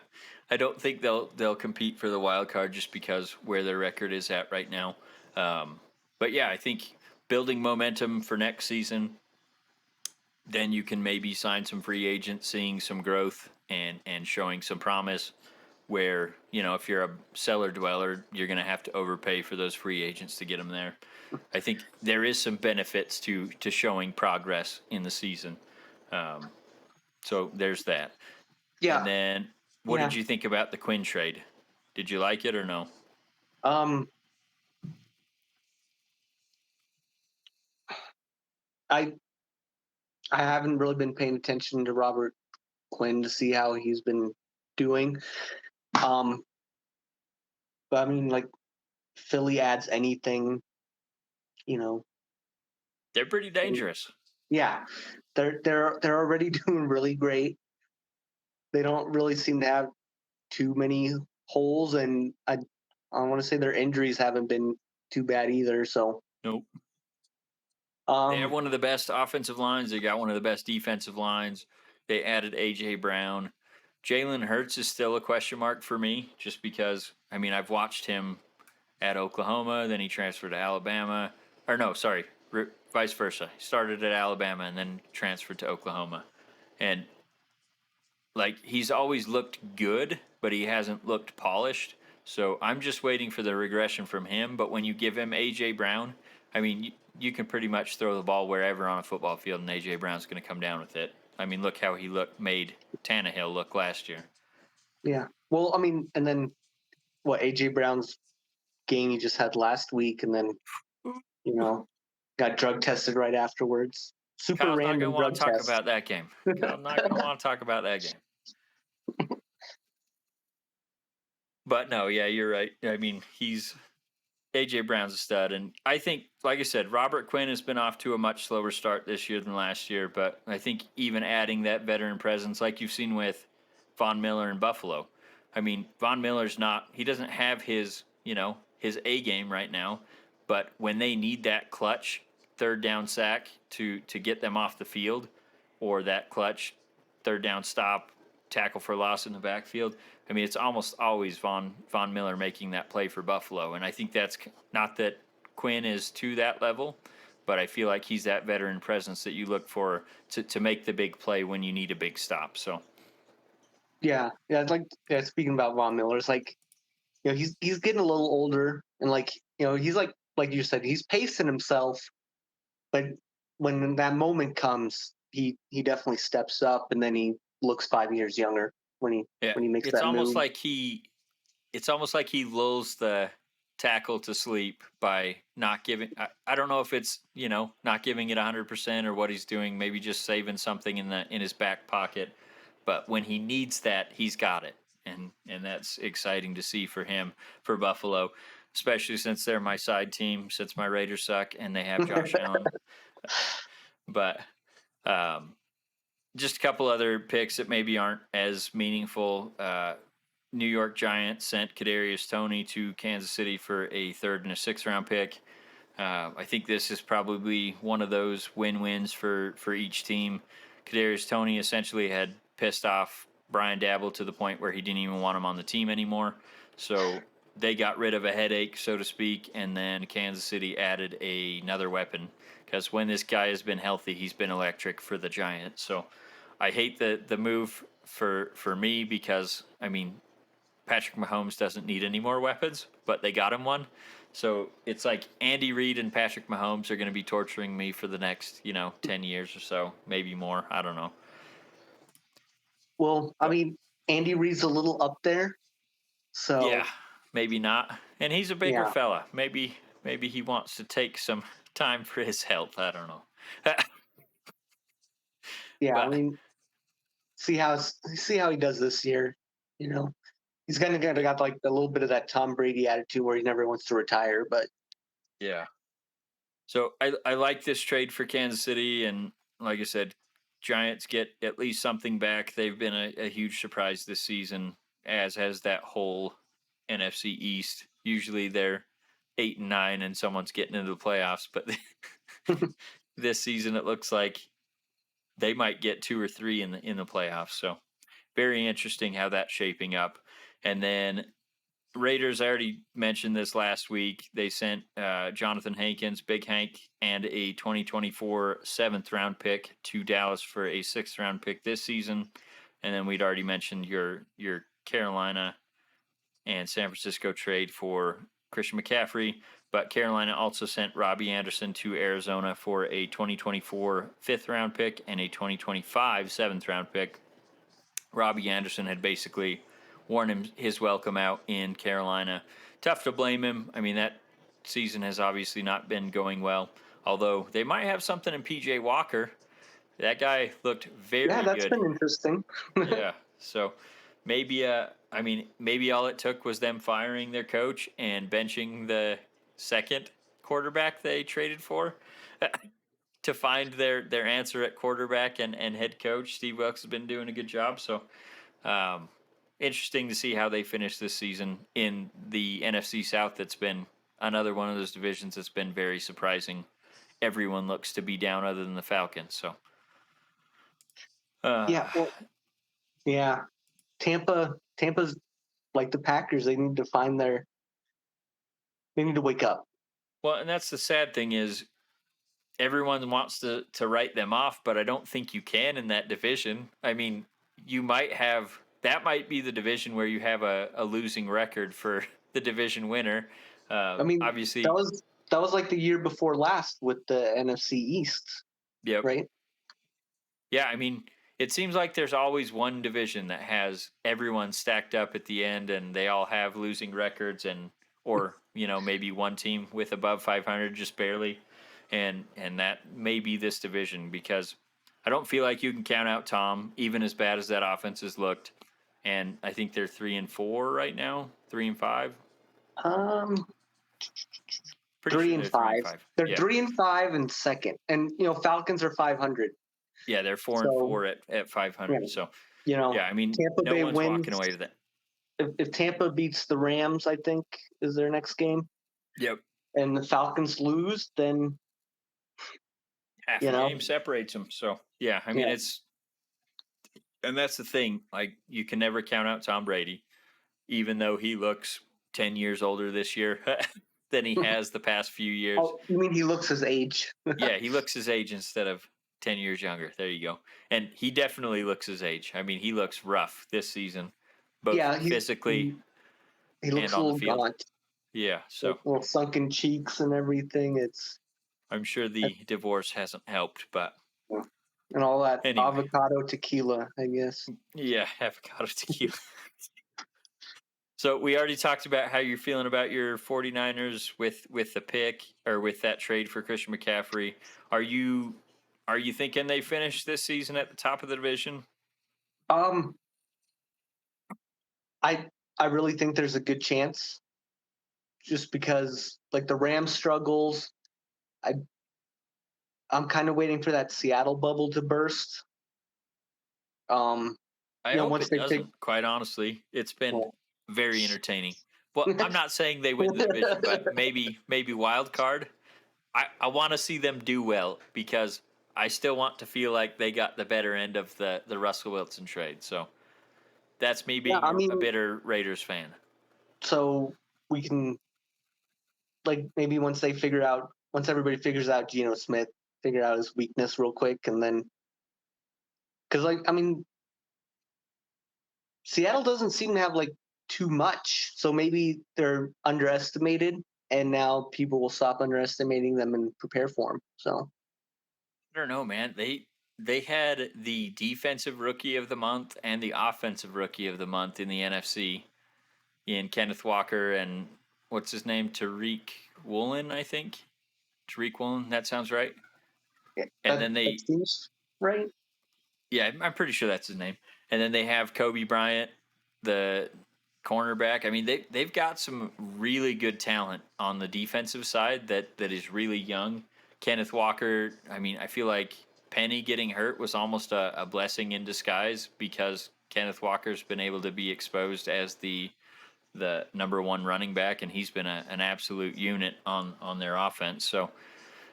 I don't think they'll compete for the wild card just because where their record is at right now. But yeah, I think building momentum for next season, then you can maybe sign some free agents, seeing some growth and showing some promise. Where if you're a cellar dweller, you're going to have to overpay for those free agents to get them there. I think there is some benefits to showing progress in the season. So there's that. And Yeah, then, what did yeah. you think about the Quinn trade? Did you like it or no? Um, I I haven't really been paying attention to Robert Quinn to see how he's been doing. Um, but I mean, like Philly adds anything, you know. They're pretty dangerous. Yeah, they're already doing really great. They don't really seem to have too many holes, and I want to say their injuries haven't been too bad either. So, Nope. They have um, one of the best offensive lines. They got one of the best defensive lines. They added AJ Brown. Jalen Hurts is still a question mark for me, just because I've watched him at Oklahoma, then he transferred to Alabama, or no, sorry, vice versa. He started at Alabama and then transferred to Oklahoma, and like he's always looked good, but he hasn't looked polished. So I'm just waiting for the regression from him. But when you give him AJ Brown, you can pretty much throw the ball wherever on a football field, and AJ Brown's going to come down with it. Look how he made Tannehill look last year. yeah. Well, and then what AJ Brown's game he just had last week, and then got drug tested right afterwards. Super Kyle's not going to random want drug to talk test. about that game. Kyle's not going to want to talk about that game. But no, yeah, you're right. He's AJ Brown's a stud, and I think, like I said, Robert Quinn has been off to a much slower start this year than last year. But I think even adding that veteran presence, like you've seen with Von Miller in Buffalo, Von Miller's he doesn't have his his A game right now, but when they need that clutch third down sack to get them off the field, or that clutch third down stop, tackle for loss in the backfield. It's almost always Von Miller making that play for Buffalo, and I think that's not that Quinn is to that level, but I feel like he's that veteran presence that you look for to make the big play when you need a big stop. So Yeah. Speaking about Von Miller, it's like he's getting a little older, and he's like you said, he's pacing himself, but when that moment comes, he definitely steps up, and then he looks 5 years younger yeah, when he makes it's that almost move. like he lulls the tackle to sleep by not giving. I don't know if it's not giving it 100% or what he's doing. Maybe just saving something in his back pocket. But when he needs that, he's got it, and that's exciting to see for him, for Buffalo, especially since they're my side team, since my Raiders suck and they have Josh Allen. But just a couple other picks that maybe aren't as meaningful. New York Giants sent Kadarius Toney to Kansas City for a third and a sixth round pick. I think this is probably one of those win-wins for each team. Kadarius Toney essentially had pissed off Brian Dabble to the point where he didn't even want him on the team anymore. So they got rid of a headache, so to speak, and then Kansas City added another weapon, because when this guy has been healthy, he's been electric for the Giants. So I hate the move for me, because Patrick Mahomes doesn't need any more weapons, but they got him one. So it's like Andy Reid and Patrick Mahomes are going to be torturing me for the next 10 years or so, maybe more. I don't know. Well, But Andy Reid's a little up there, yeah, so maybe not. And he's a bigger yeah, fella. Maybe he wants to take some time for his health. I don't know. yeah. But See how he does this year. You know, he's kind of got like a little bit of that Tom Brady attitude where he never wants to retire, but yeah. So I like this trade for Kansas City, and like I said, Giants get at least something back. They've been a huge surprise this season, as has that whole NFC East. Usually they're 8-9 and someone's getting into the playoffs, but this season it looks like they might get 2 or 3 in the playoffs. So very interesting how that's shaping up. And then Raiders, I already mentioned this last week. They sent Jonathan Hankins, Big Hank, and a 2024 seventh round pick to Dallas for a sixth round pick this season. And then we'd already mentioned your Carolina and San Francisco trade for Christian McCaffrey. But Carolina also sent Robbie Anderson to Arizona for a 2024 fifth round pick and a 2025 seventh round pick. Robbie Anderson had basically worn his welcome out in Carolina. Tough to blame him. That season has obviously not been going well, although they might have something in PJ Walker. That guy looked yeah, very that's good. been interesting. Yeah. So maybe maybe all it took was them firing their coach and benching the second quarterback they traded for to find their answer at quarterback and head coach. Steve Wilkes has been doing a good job. So interesting to see how they finish this season in the NFC South that's been another one of those divisions that's been very surprising. Everyone looks to be down other than the Falcons. So, Yeah, well, yeah. Tampa's like the Packers. They need to find their. They need to wake up. well, and that's the sad thing is everyone wants to write them off, but I don't think you can in that division. I mean, you might have that might be the division where you have a losing record for the division winner. I mean, that Obviously, was that was like the year before last with the NFC East, yep. right? Yeah, I mean, it seems like there's always one division that has everyone stacked up at the end and they all have losing records and or, maybe one team with above 500 just barely. And that may be this division because I don't feel like you can count out Tom even as bad as that offense has looked. And I think they're 3-4 right now, 3-5. Um, Pretty three sure and they're 3 and five. 5. They're Yeah. 3-5 and second, and Falcons are 500. Yeah, they're 4 and So 4 at 500. So, yeah, I mean, Tampa no Bay one's wins. walking away with it. If Tampa beats the Rams, I think is their next game, Yep. and the Falcons lose, then Half a game separates them. So, yeah, I mean, and that's the thing. Like, you can never count out Tom Brady, even though he looks 10 years older this year than he has the past few years. Oh, you mean he looks his age? Yeah, he looks his age instead of 10 years younger. There you go. And he definitely looks his age. I mean, he looks rough this season, both physically he looks and a on the little field. gaunt. Yeah, so little sunken cheeks and everything. I'm sure the divorce hasn't helped, but and all that anyway. avocado tequila, I guess. Yeah, avocado tequila. So we already talked about how you're feeling about your 49ers with the pick or with that trade for Christian McCaffrey. Are you thinking they finish this season at the top of the division? I really think there's a good chance, just because like the Rams struggles. I'm kind of waiting for that Seattle bubble to burst. I hope Once it they doesn't, quite honestly. It's been well, very entertaining. Well, I'm not saying they win the division, but maybe wild card. I want to see them do well because I still want to feel like they got the better end of the Russell Wilson trade. So that's me yeah, being a bitter Raiders fan. So we can like maybe once everybody figures out Geno Smith, figure out his weakness real quick, and then because Seattle doesn't seem to have like too much, so maybe they're underestimated, and now people will stop underestimating them and prepare for them. So I don't know, man. They had the defensive rookie of the month and the offensive rookie of the month in the NFC in Kenneth Walker and what's his name? Tariq Woolen, I think. Tariq Woolen, that sounds right. yeah, And then that seems right. yeah, I'm pretty sure that's his name. And then they have Kobe Bryant, the cornerback. I mean, they've got some really good talent on the defensive side that is really young. Kenneth Walker, I mean, I feel like Penny getting hurt was almost a blessing in disguise because Kenneth Walker's been able to be exposed as the number one running back, and he's been an absolute unit on their offense. So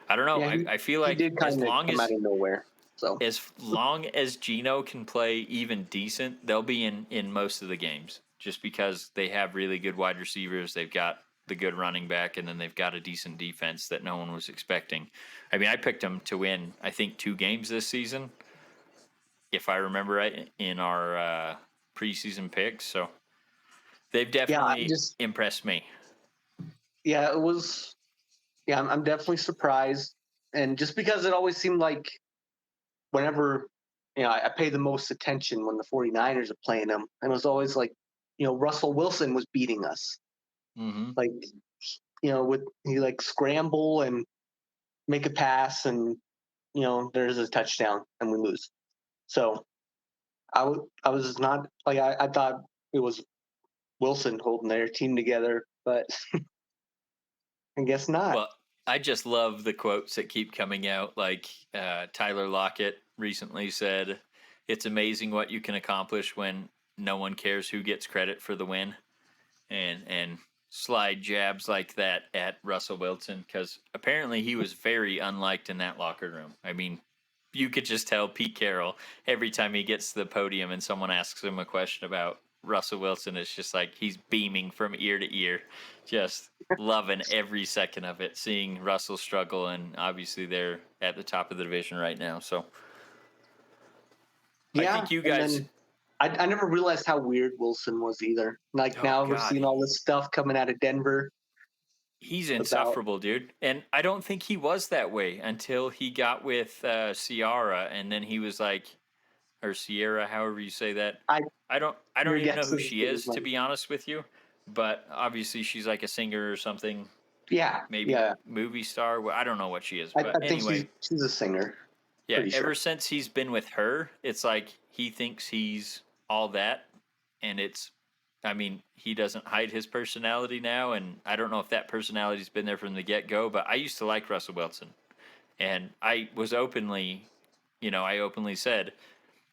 I don't know. Yeah, I feel he like did kind as of long come out of nowhere. So as long as Geno can play even decent, they'll be in most of the games just because they have really good wide receivers. They've got the good running back, and then they've got a decent defense that no one was expecting. I mean, I picked them to win, I think, 2 games this season, if I remember right, in our preseason picks. So they've definitely impressed me. Yeah, it was. Yeah, I'm definitely surprised, and just because it always seemed like whenever I pay the most attention when the 49ers are playing them, and it was always like Russell Wilson was beating us, Mm-hmm. like with he like scramble and make a pass, and there's a touchdown and we lose. So I was not like I thought it was Wilson holding their team together, but I guess not. Well, I just love the quotes that keep coming out. Like Tyler Lockett recently said, "It's amazing what you can accomplish when no one cares who gets credit for the win." And slide jabs like that at Russell Wilson, because apparently he was very unliked in that locker room. I mean, you could just tell Pete Carroll every time he gets to the podium and someone asks him a question about Russell Wilson, it's just like he's beaming from ear to ear, just loving every second of it, seeing Russell struggle, and obviously they're at the top of the division right now. So I Yeah, think you and guys, then I never realized how weird Wilson was either. Like oh now we're God, seeing all this stuff coming out of Denver he's about. insufferable, dude. And I don't think he was that way until he got with Ciara, and then he was like, or Sierra, however you say that. I I don't Your even know guess who is as she good as is, to mine. be honest with you. But obviously she's like a singer or something, Yeah, maybe yeah. movie star. Well, I don't know what she is, I but think anyway, she's a singer. yeah. Pretty Ever sure. since he's been with her, it's like he thinks he's all that, and it's. I mean, he doesn't hide his personality now, and I don't know if that personality's been there from the get go. But I used to like Russell Wilson, and I was openly, I openly said,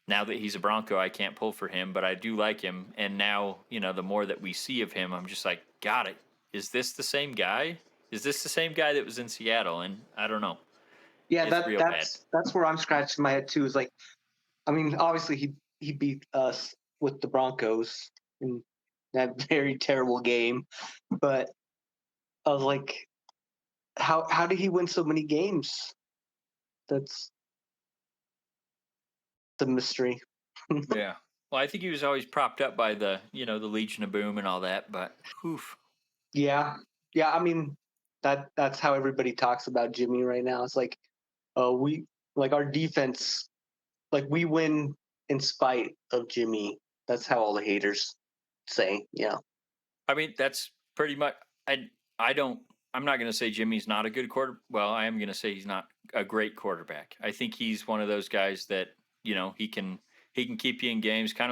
now that he's a Bronco, I can't pull for him, but I do like him. And now, the more that we see of him, I'm just like, got it. Is this the same guy? Is this the same guy that was in Seattle? And I don't know. Yeah, It's real bad. that's where I'm scratching my head too. Is like, I mean, obviously he beat us with the Broncos in that very terrible game, but I was like, how did he win so many games? That's the mystery. Yeah. Well, I think he was always propped up by the Legion of Boom and all that, but oof. Yeah, yeah. I mean, that's how everybody talks about Jimmy right now. It's like, we like our defense, like we win in spite of Jimmy. That's how all the haters say. Yeah, I mean, that's pretty much. I don't. I'm not going to say Jimmy's not a good quarter. Well, I am going to say he's not a great quarterback. I think he's one of those guys that he can keep you in games, kind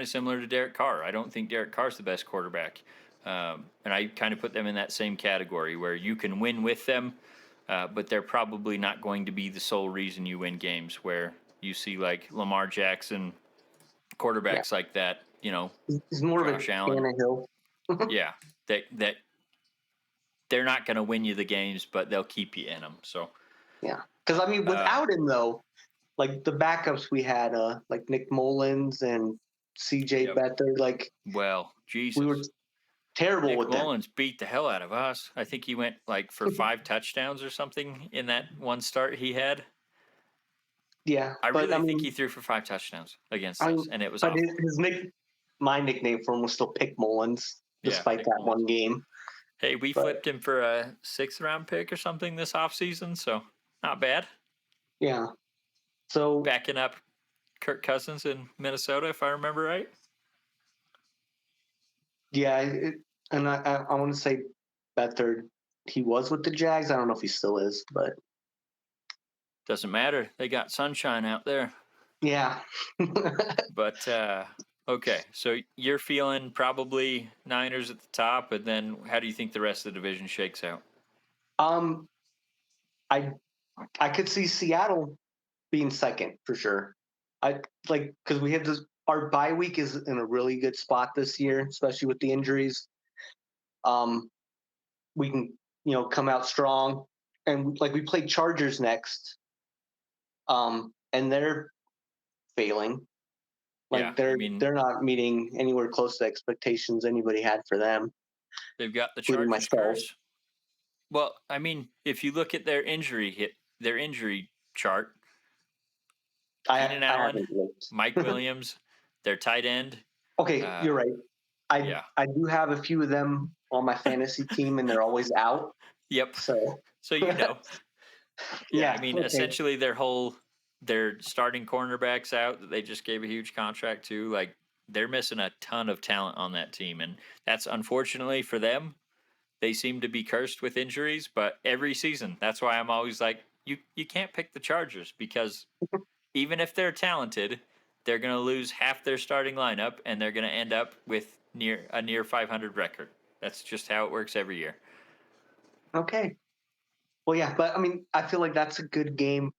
of similar to Derek Carr. I don't think Derek Carr's the best quarterback, and I kind of put them in that same category where you can win with them, but they're probably not going to be the sole reason you win games. Where you see like Lamar Jackson, yeah. quarterbacks like that, He's more of a Josh Allen. Tannehill. Yeah, that they're not going to win you the games, but they'll keep you in them. So, Yeah, because I mean, uh, without him though, like the backups we had, like Nick Mullins and C.J. yep. Beathard, like Well, we were Jesus, terrible Nick with them. Mullins beat the hell out of us. I think he went like for 5 touchdowns or something in that one start he had. Yeah, I but really think he threw for 5 touchdowns against us, and it was but awful. my nickname for him was still Pick Mullins, Yeah, despite Nick that Mullins. one game. Hey, we But flipped him for a 6th round pick or something this offseason, so not bad. yeah, so Backing up Kirk Cousins in Minnesota, if I remember right. yeah, and I want to say Beathard, he was with the Jags. I don't know if he still is, but Doesn't matter. They got sunshine out there. yeah. But okay, so you're feeling probably Niners at the top, and then how do you think the rest of the division shakes out? um, I I could see Seattle being second for sure. I like because we have this. Our bye week is in a really good spot this year, especially with the injuries. Um, we can come out strong, and like we play Chargers next. And they're failing. Yeah, Like I mean they're not meeting anywhere close to expectations anybody had for them, they've got the including Chargers myself. curse. Well, I mean if you look at their injury chart, Keenan I Allen, haven't looked. Mike Williams, their tight end. Okay, Uh, you're right. yeah, I do have a few of them on my fantasy team, and they're always out. yep. So So yeah. I yeah, mean okay, essentially their starting cornerbacks out that they just gave a huge contract to. Like they're missing a ton of talent on that team, and that's unfortunately for them. They seem to be cursed with injuries, but every season, that's why I'm always like, you can't pick the Chargers because even if they're talented, they're going to lose half their starting lineup and they're going to end up with near 500 record. That's just how it works every year. okay. Well, yeah, but I mean, I feel like that's a good game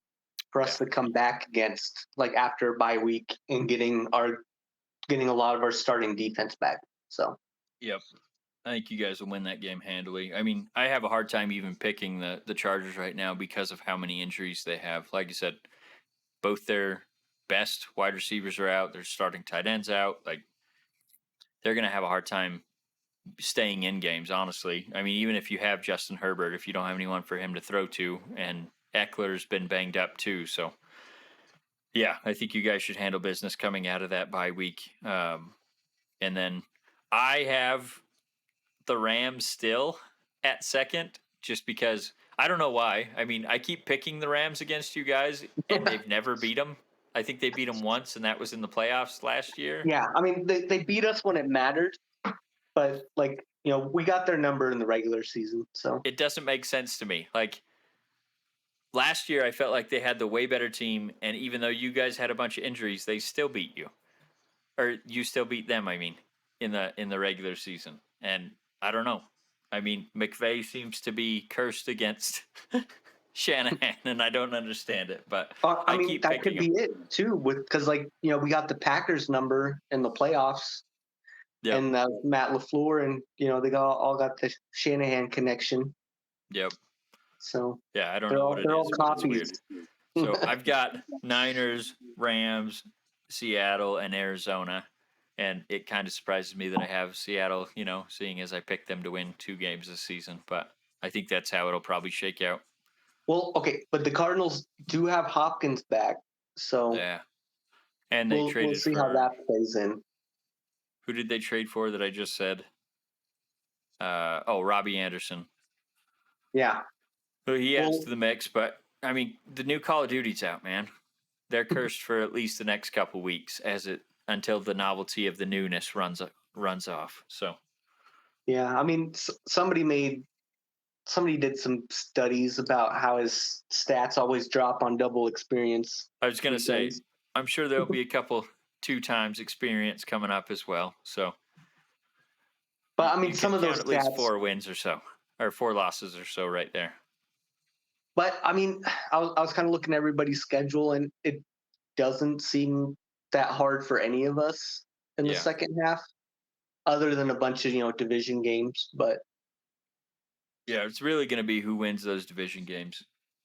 for Yeah. us to come back against, like after a bye week and getting a lot of our starting defense back. So Yep. I think you guys will win that game handily. I mean, I have a hard time even picking the Chargers right now because of how many injuries they have. Like you said, both their best wide receivers are out. Their starting tight ends out. Like they're going to have a hard time staying in games. Honestly, I mean, even if you have Justin Herbert, if you don't have anyone for him to throw to, and Eckler's been banged up too, so yeah, I think you guys should handle business coming out of that bye week. And then I have the Rams still at second, just because I don't know why. I mean, I keep picking the Rams against you guys, and they've never beat them. I think they beat them once, and that was in the playoffs last year. Yeah, I mean they beat us when it mattered, but like we got their number in the regular season. So It doesn't make sense to me. Like last year, I felt like they had the way better team, and even though you guys had a bunch of injuries, they still beat you, or you still beat them. I mean, in the regular season, and I don't know. I mean, McVay seems to be cursed against Shanahan, and I don't understand it, but I I mean keep that picking could him. be it too, with because we got the Packers number in the playoffs, Yep, and Matt LaFleur, and they all got the Shanahan connection. yep, So yeah. I don't they're know all what it they're all is, but it's copies. weird. So I've got Niners, Rams, Seattle, and Arizona. And it kind of surprises me that I have Seattle, seeing as I picked them to win 2 games this season. But I think that's how it'll probably shake out. Well, okay, but the Cardinals do have Hopkins back, so Yeah. And they we'll traded see how for, that plays in. who did they trade for that I just said? Robbie Anderson. Yeah. So he adds Well, to the mix. But, I mean, the new Call of Duty's out, man. They're cursed for at least the next couple weeks until the novelty of the newness runs off. So yeah. I mean, somebody did some studies about how his stats always drop on double experience I was going to say, weekends. I'm sure there'll be a couple 2 times experience coming up as well. So But I mean, you some could of count those at least stats. 4 wins or so, or 4 losses or so right there. But I mean, I was kind of looking at everybody's schedule, and it doesn't seem that hard for any of us in the Yeah. second half, other than a bunch of division games. But Yeah, it's really going to be who wins those division games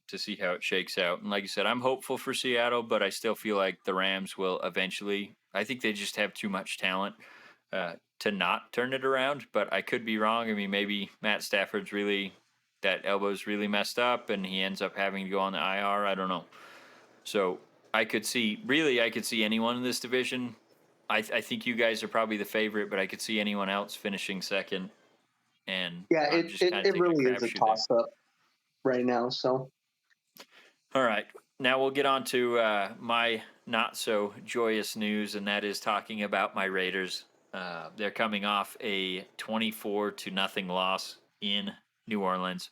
to see how it shakes out. And like you said, I'm hopeful for Seattle, but I still feel like the Rams will eventually. I think they just have too much talent to not turn it around, but I could be wrong. I mean, maybe Matt Stafford's that elbow's really messed up and he ends up having to go on the IR. I don't know. So I could see anyone in this division. I think you guys are probably the favorite, but I could see anyone else finishing second. And yeah, I'm it just it, kind of it taking a really is a crapshoot there. toss up right now. So All right. Now we'll get on to my not so joyous news, and that is talking about my Raiders. They're coming off a 24-0 loss in New Orleans.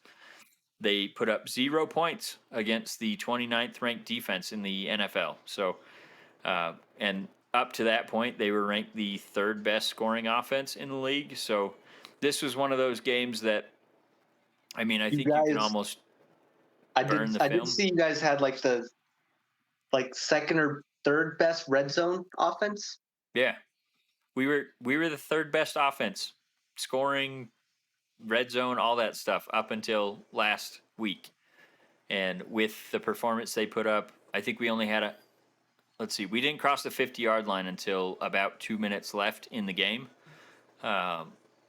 They put up 0 points against the 29th ranked defense in the NFL. So, and up to that point, they were ranked the third best scoring offense in the league. So, this was one of those games that, I mean, I you think you can guys, almost I burn did the I did film. see you guys had like the second or third best red zone offense. Yeah, we were the third best offense, scoring, red zone, all that stuff up until last week. And with the performance they put up, I think we only had we didn't cross the 50-yard line until about 2 minutes left in the game.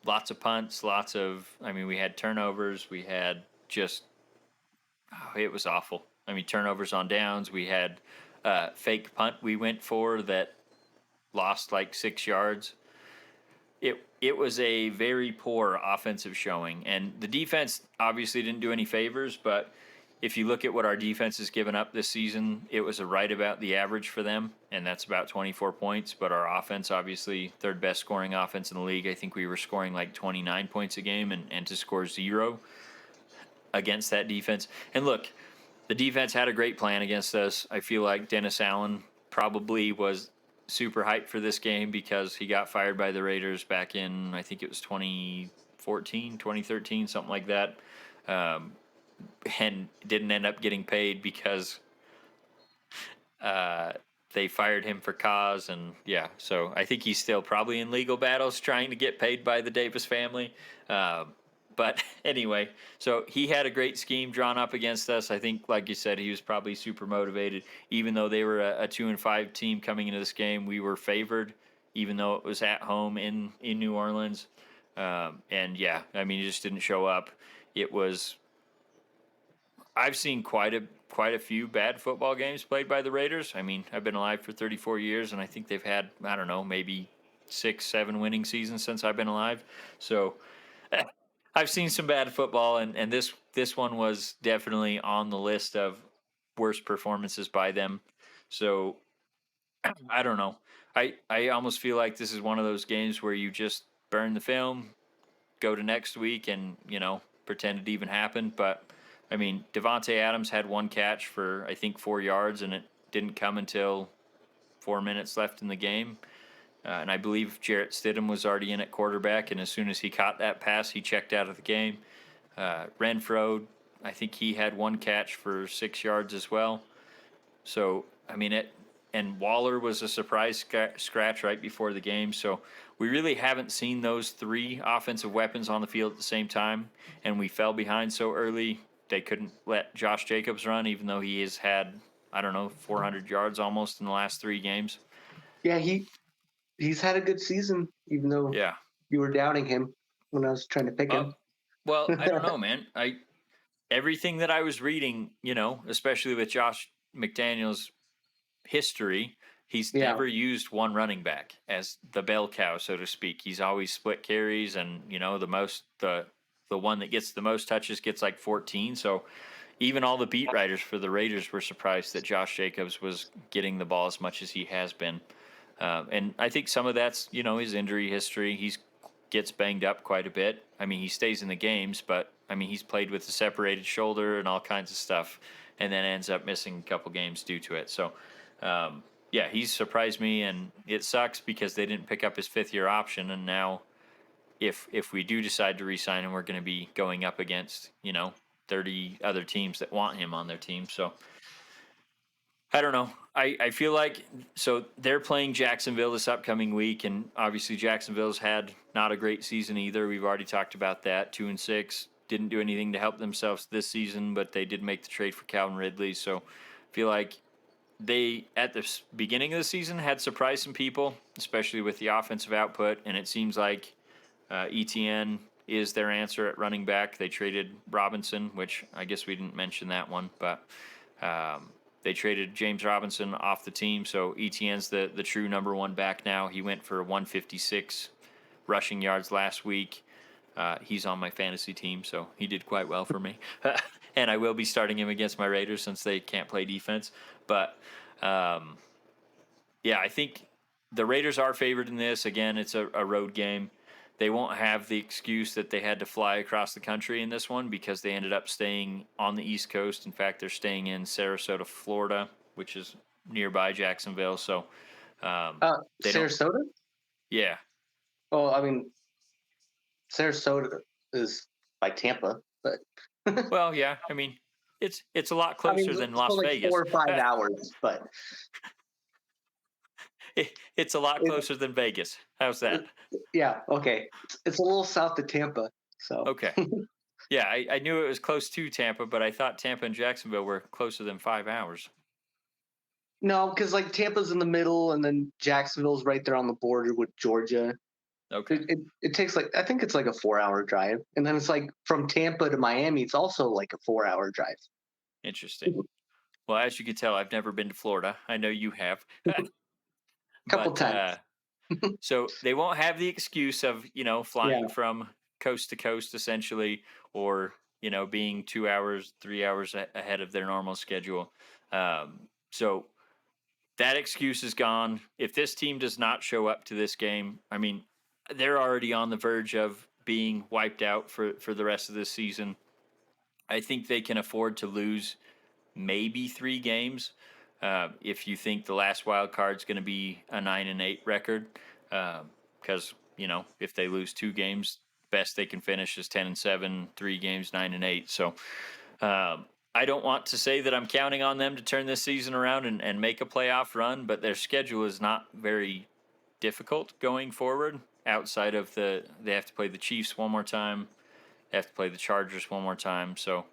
Lots of punts, we had turnovers. We had it was awful. I mean, turnovers on downs. We had fake punt we went for that lost like 6 yards. It was a very poor offensive showing, and the defense obviously didn't do any favors. But if you look at what our defense has given up this season, it was right about the average for them, and that's about 24 points. But our offense, obviously, third best scoring offense in the league. I think we were scoring like 29 points a game, and to score 0 against that defense. And look, the defense had a great plan against us. I feel like Dennis Allen probably was super hyped for this game because he got fired by the Raiders back in, I think it was 2014, 2013, something like that. And didn't end up getting paid because they fired him for cause, and yeah, so I think he's still probably in legal battles trying to get paid by the Davis family. But anyway, so he had a great scheme drawn up against us. I think, like you said, he was probably super motivated. Even though they were a 2-5 team coming into this game, we were favored, even though it was at home in New Orleans. And yeah, I mean, he just didn't show up. It was. I've seen quite a few bad football games played by the Raiders. I mean, I've been alive for 34 years, and I think they've had, I don't know, maybe 6, 7 winning seasons since I've been alive. So I've seen some bad football, and this one was definitely on the list of worst performances by them. So I don't know. I almost feel like this is one of those games where you just burn the film, go to next week, and pretend it even happened. But I mean, Devontae Adams had one catch for I think 4 yards, and it didn't come until 4 minutes left in the game. And I believe Jarrett Stidham was already in at quarterback, and as soon as he caught that pass, he checked out of the game. Renfro, I think he had one catch for 6 yards as well. So I mean it. And Waller was a surprise scratch right before the game. So we really haven't seen those three offensive weapons on the field at the same time, and we fell behind so early they couldn't let Josh Jacobs run, even though he has had, I don't know, 400 yards almost in the last 3 games. Yeah, he's had a good season, even though Yeah. you were doubting him when I was trying to pick him. Well, I don't know, man. Everything that I was reading, especially with Josh McDaniels' history, he's Yeah. never used one running back as the bell cow, so to speak. He's always split carries, and the one that gets the most touches gets like 14. So even all the beat writers for the Raiders were surprised that Josh Jacobs was getting the ball as much as he has been. And I think some of that's his injury history. He gets banged up quite a bit. I mean, he stays in the games, but I mean, he's played with a separated shoulder and all kinds of stuff, and then ends up missing a couple games due to it. So yeah, he's surprised me, and it sucks because they didn't pick up his 5th-year option, and now if we do decide to re-sign him, we're going to be going up against 30 other teams that want him on their team. So I don't know. I feel like so they're playing Jacksonville this upcoming week, and obviously Jacksonville's had not a great season either. We've already talked about that. 2-6, didn't do anything to help themselves this season, but they did make the trade for Calvin Ridley. So I feel like they, at the beginning of the season, had surprised some people, especially with the offensive output, and it seems like ETN is their answer at running back. They traded Robinson, which I guess we didn't mention that one, but they traded James Robinson off the team, so ETN's the true number one back now. He went for 156 rushing yards last week. He's on my fantasy team, so he did quite well for me. And I will be starting him against my Raiders since they can't play defense. But, yeah, I think the Raiders are favored in this. Again, it's a road game. They won't have the excuse that they had to fly across the country in this one because they ended up staying on the East Coast. In fact, they're staying in Sarasota, Florida, which is nearby Jacksonville. So, Sarasota? Yeah. Well, I mean, Sarasota is by Tampa, but Well, yeah. I mean, it's a lot closer than it's Las like Vegas. 4 or 5 hours, but It's a lot closer than Vegas. How's that? Yeah, okay. It's a little south of Tampa, so Okay. Yeah, I knew it was close to Tampa, but I thought Tampa and Jacksonville were closer than 5 hours. No, because like Tampa's in the middle, and then Jacksonville's right there on the border with Georgia. Okay. It takes I think it's like a 4-hour drive, and then it's like from Tampa to Miami, it's also like a 4-hour drive. Interesting. Well, as you can tell, I've never been to Florida. I know you have. Couple times. So they won't have the excuse of, flying Yeah. from coast to coast essentially, or, being 2 hours, 3 hours ahead of their normal schedule. So that excuse is gone. If this team does not show up to this game, I mean, they're already on the verge of being wiped out for the rest of this season. I think they can afford to lose maybe 3 games. If you think the last wild card is going to be a 9-8 record, because if they lose 2 games, best they can finish is 10-7, 3 games 9-8. So I don't want to say that I'm counting on them to turn this season around and make a playoff run, but their schedule is not very difficult going forward. Outside of they have to play the Chiefs one more time, they have to play the Chargers one more time. So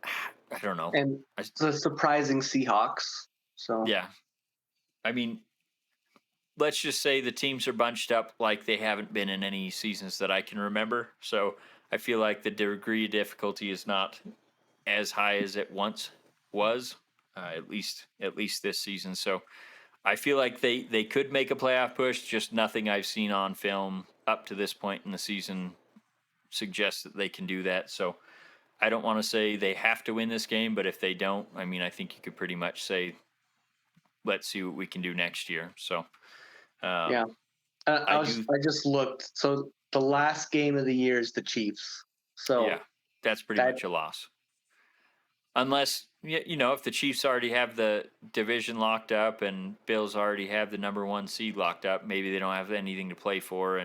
I don't know. And the surprising Seahawks. So Yeah, I mean, let's just say the teams are bunched up like they haven't been in any seasons that I can remember. So I feel like the degree of difficulty is not as high as it once was, at least this season. So I feel like they could make a playoff push. Just nothing I've seen on film up to this point in the season suggests that they can do that. So I don't want to say they have to win this game, but if they don't, I mean, I think you could pretty much say, let's see what we can do next year. So yeah, I do. I just looked. So the last game of the year is the Chiefs. Yeah, So that's pretty that much a loss. Unless, if the Chiefs already have the division locked up and Bills already have the number one seed locked up, maybe they don't have anything to play for.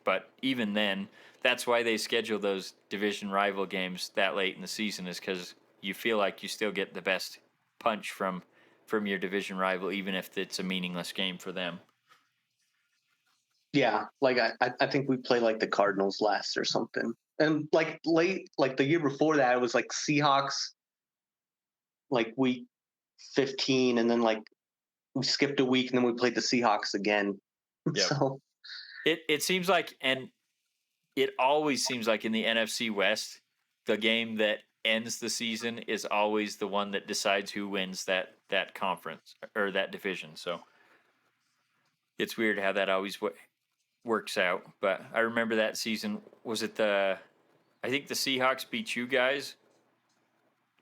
But even then, that's why they schedule those division rival games that late in the season, is because you feel like you still get the best punch from your division rival, even if it's a meaningless game for them. yeah, like I think we played like the Cardinals last or something, and like late like the year before that it was like Seahawks, like week 15, and then like we skipped a week and then we played the Seahawks again. Yep. So It seems like, and it always seems like in the NFC West, the game that ends the season is always the one that decides who wins that conference or that division. So it's weird how that always works out. But I remember that season. Was it I think the Seahawks beat you guys.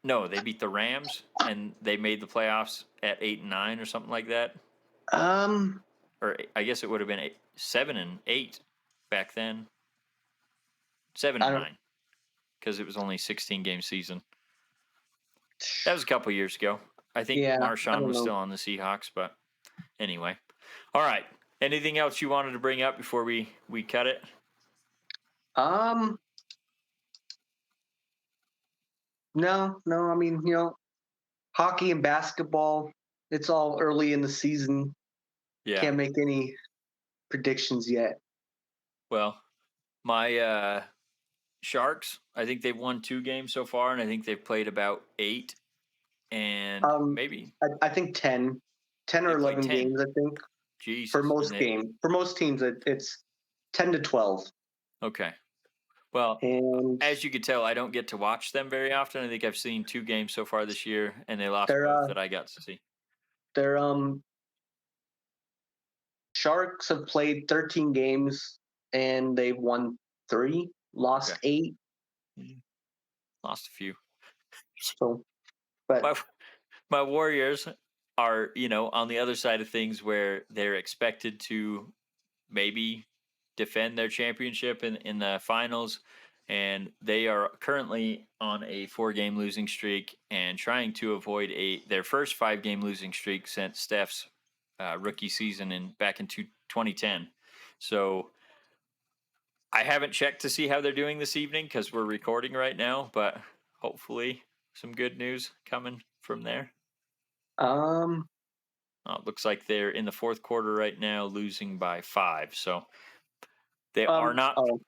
No, they beat the Rams and they made the playoffs at 8-9 or something like that. um Or I guess it would have been 7-8 back then. Seven I and don't nine because it was only 16-game season. That was a couple years ago. I think yeah, I Marshawn don't was know. still on the Seahawks, but anyway. All right. Anything else you wanted to bring up before we cut it? Um no, I mean, hockey and basketball, it's all early in the season. Yeah. Can't make any predictions yet. Well, my Sharks, I think they've won 2 games so far, and I think they've played about 8, and Um, maybe I think 10 they or played 11 10. games. I think Jesus. And for most teams, it's 10 to 12. okay. Well, And as you could tell, I don't get to watch them very often. I think I've seen 2 games so far this year, and they lost they're both uh that I got to see. they're Sharks have played 13 games and they've won 3, lost Okay. 8. Lost a few. So, but My my Warriors are, on the other side of things where they're expected to maybe defend their championship in the finals, and they are currently on a 4-game losing streak and trying to avoid their first 5-game losing streak since Steph's rookie season back in 2010. So I haven't checked to see how they're doing this evening because we're recording right now, but hopefully some good news coming from there. um It looks like they're in the fourth quarter right now, losing by 5. So they are not. oh,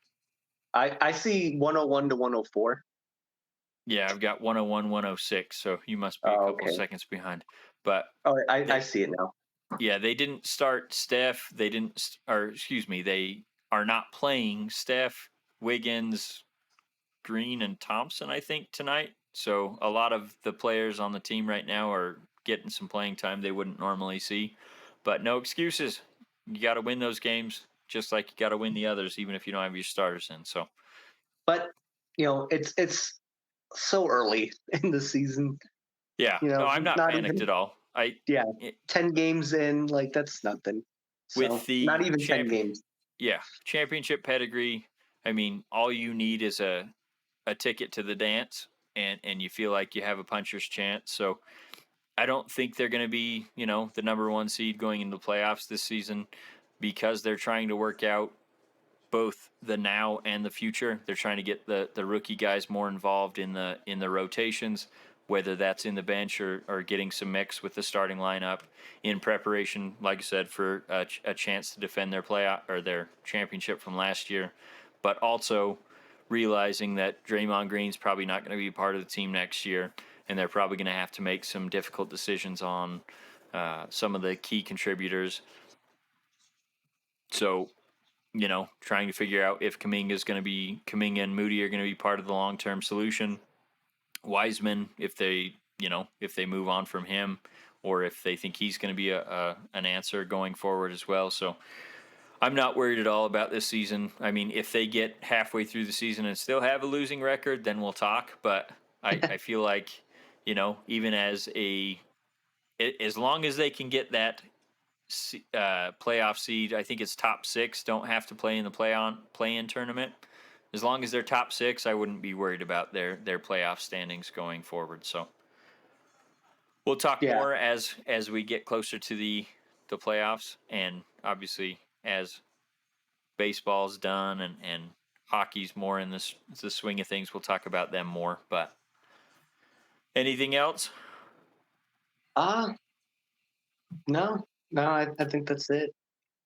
I see 101 to 104. Yeah, I've got 101, 106. So you must be a Oh, couple okay. seconds behind. But Oh, I they, see it now. yeah, they didn't start Steph. They didn't, or excuse me, they are not playing Steph, Wiggins, Green, and Thompson, I think, tonight. So a lot of the players on the team right now are getting some playing time they wouldn't normally see. But no excuses. You got to win those games just like you got to win the others, even if you don't have your starters in. So, But it's so early in the season. yeah, no, I'm not Not panicked even at all. yeah, 10 games in, like that's nothing. With So not the even 10 games. yeah, championship pedigree. I mean, all you need is a ticket to the dance, and you feel like you have a puncher's chance. So I don't think they're going to be, the number one seed going into the playoffs this season because they're trying to work out both the now and the future. They're trying to get the rookie guys more involved in the rotations, whether that's in the bench or getting some mix with the starting lineup in preparation, like I said, for a chance to defend their playoff or their championship from last year, but also realizing that Draymond Green's probably not going to be part of the team next year, and they're probably going to have to make some difficult decisions on some of the key contributors. So, trying to figure out if Kuminga and Moody are going to be part of the long-term solution. Wiseman, if they move on from him, or if they think he's going to be an answer going forward as well. So I'm not worried at all about this season. I mean, if they get halfway through the season and still have a losing record, then we'll talk. But I feel like, even as long as they can get that playoff seed, I think it's top 6, don't have to play in the play-in tournament. As long as they're top 6, I wouldn't be worried about their playoff standings going forward. So we'll talk more as we get closer to the playoffs, and obviously as baseball's done and hockey's more in the swing of things, we'll talk about them more. But anything else? No, I think that's it.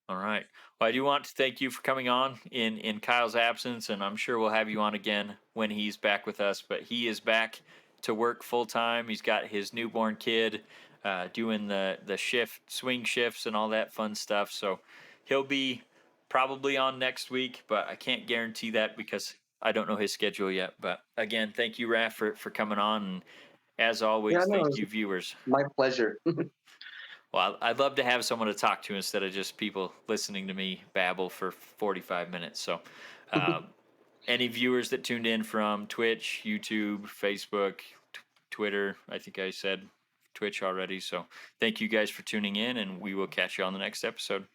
All right. Well, I do want to thank you for coming on in Kyle's absence, and I'm sure we'll have you on again when he's back with us. But he is back to work full time. He's got his newborn kid, doing the swing shifts and all that fun stuff. So he'll be probably on next week, but I can't guarantee that because I don't know his schedule yet. But again, thank you, Raph, for coming on, and as always, Yeah, no, thank you, viewers. My pleasure. Well, I'd love to have someone to talk to instead of just people listening to me babble for 45 minutes. So, any viewers that tuned in from Twitch, YouTube, Facebook, Twitter, I think I said Twitch already. So, thank you guys for tuning in, and we will catch you on the next episode.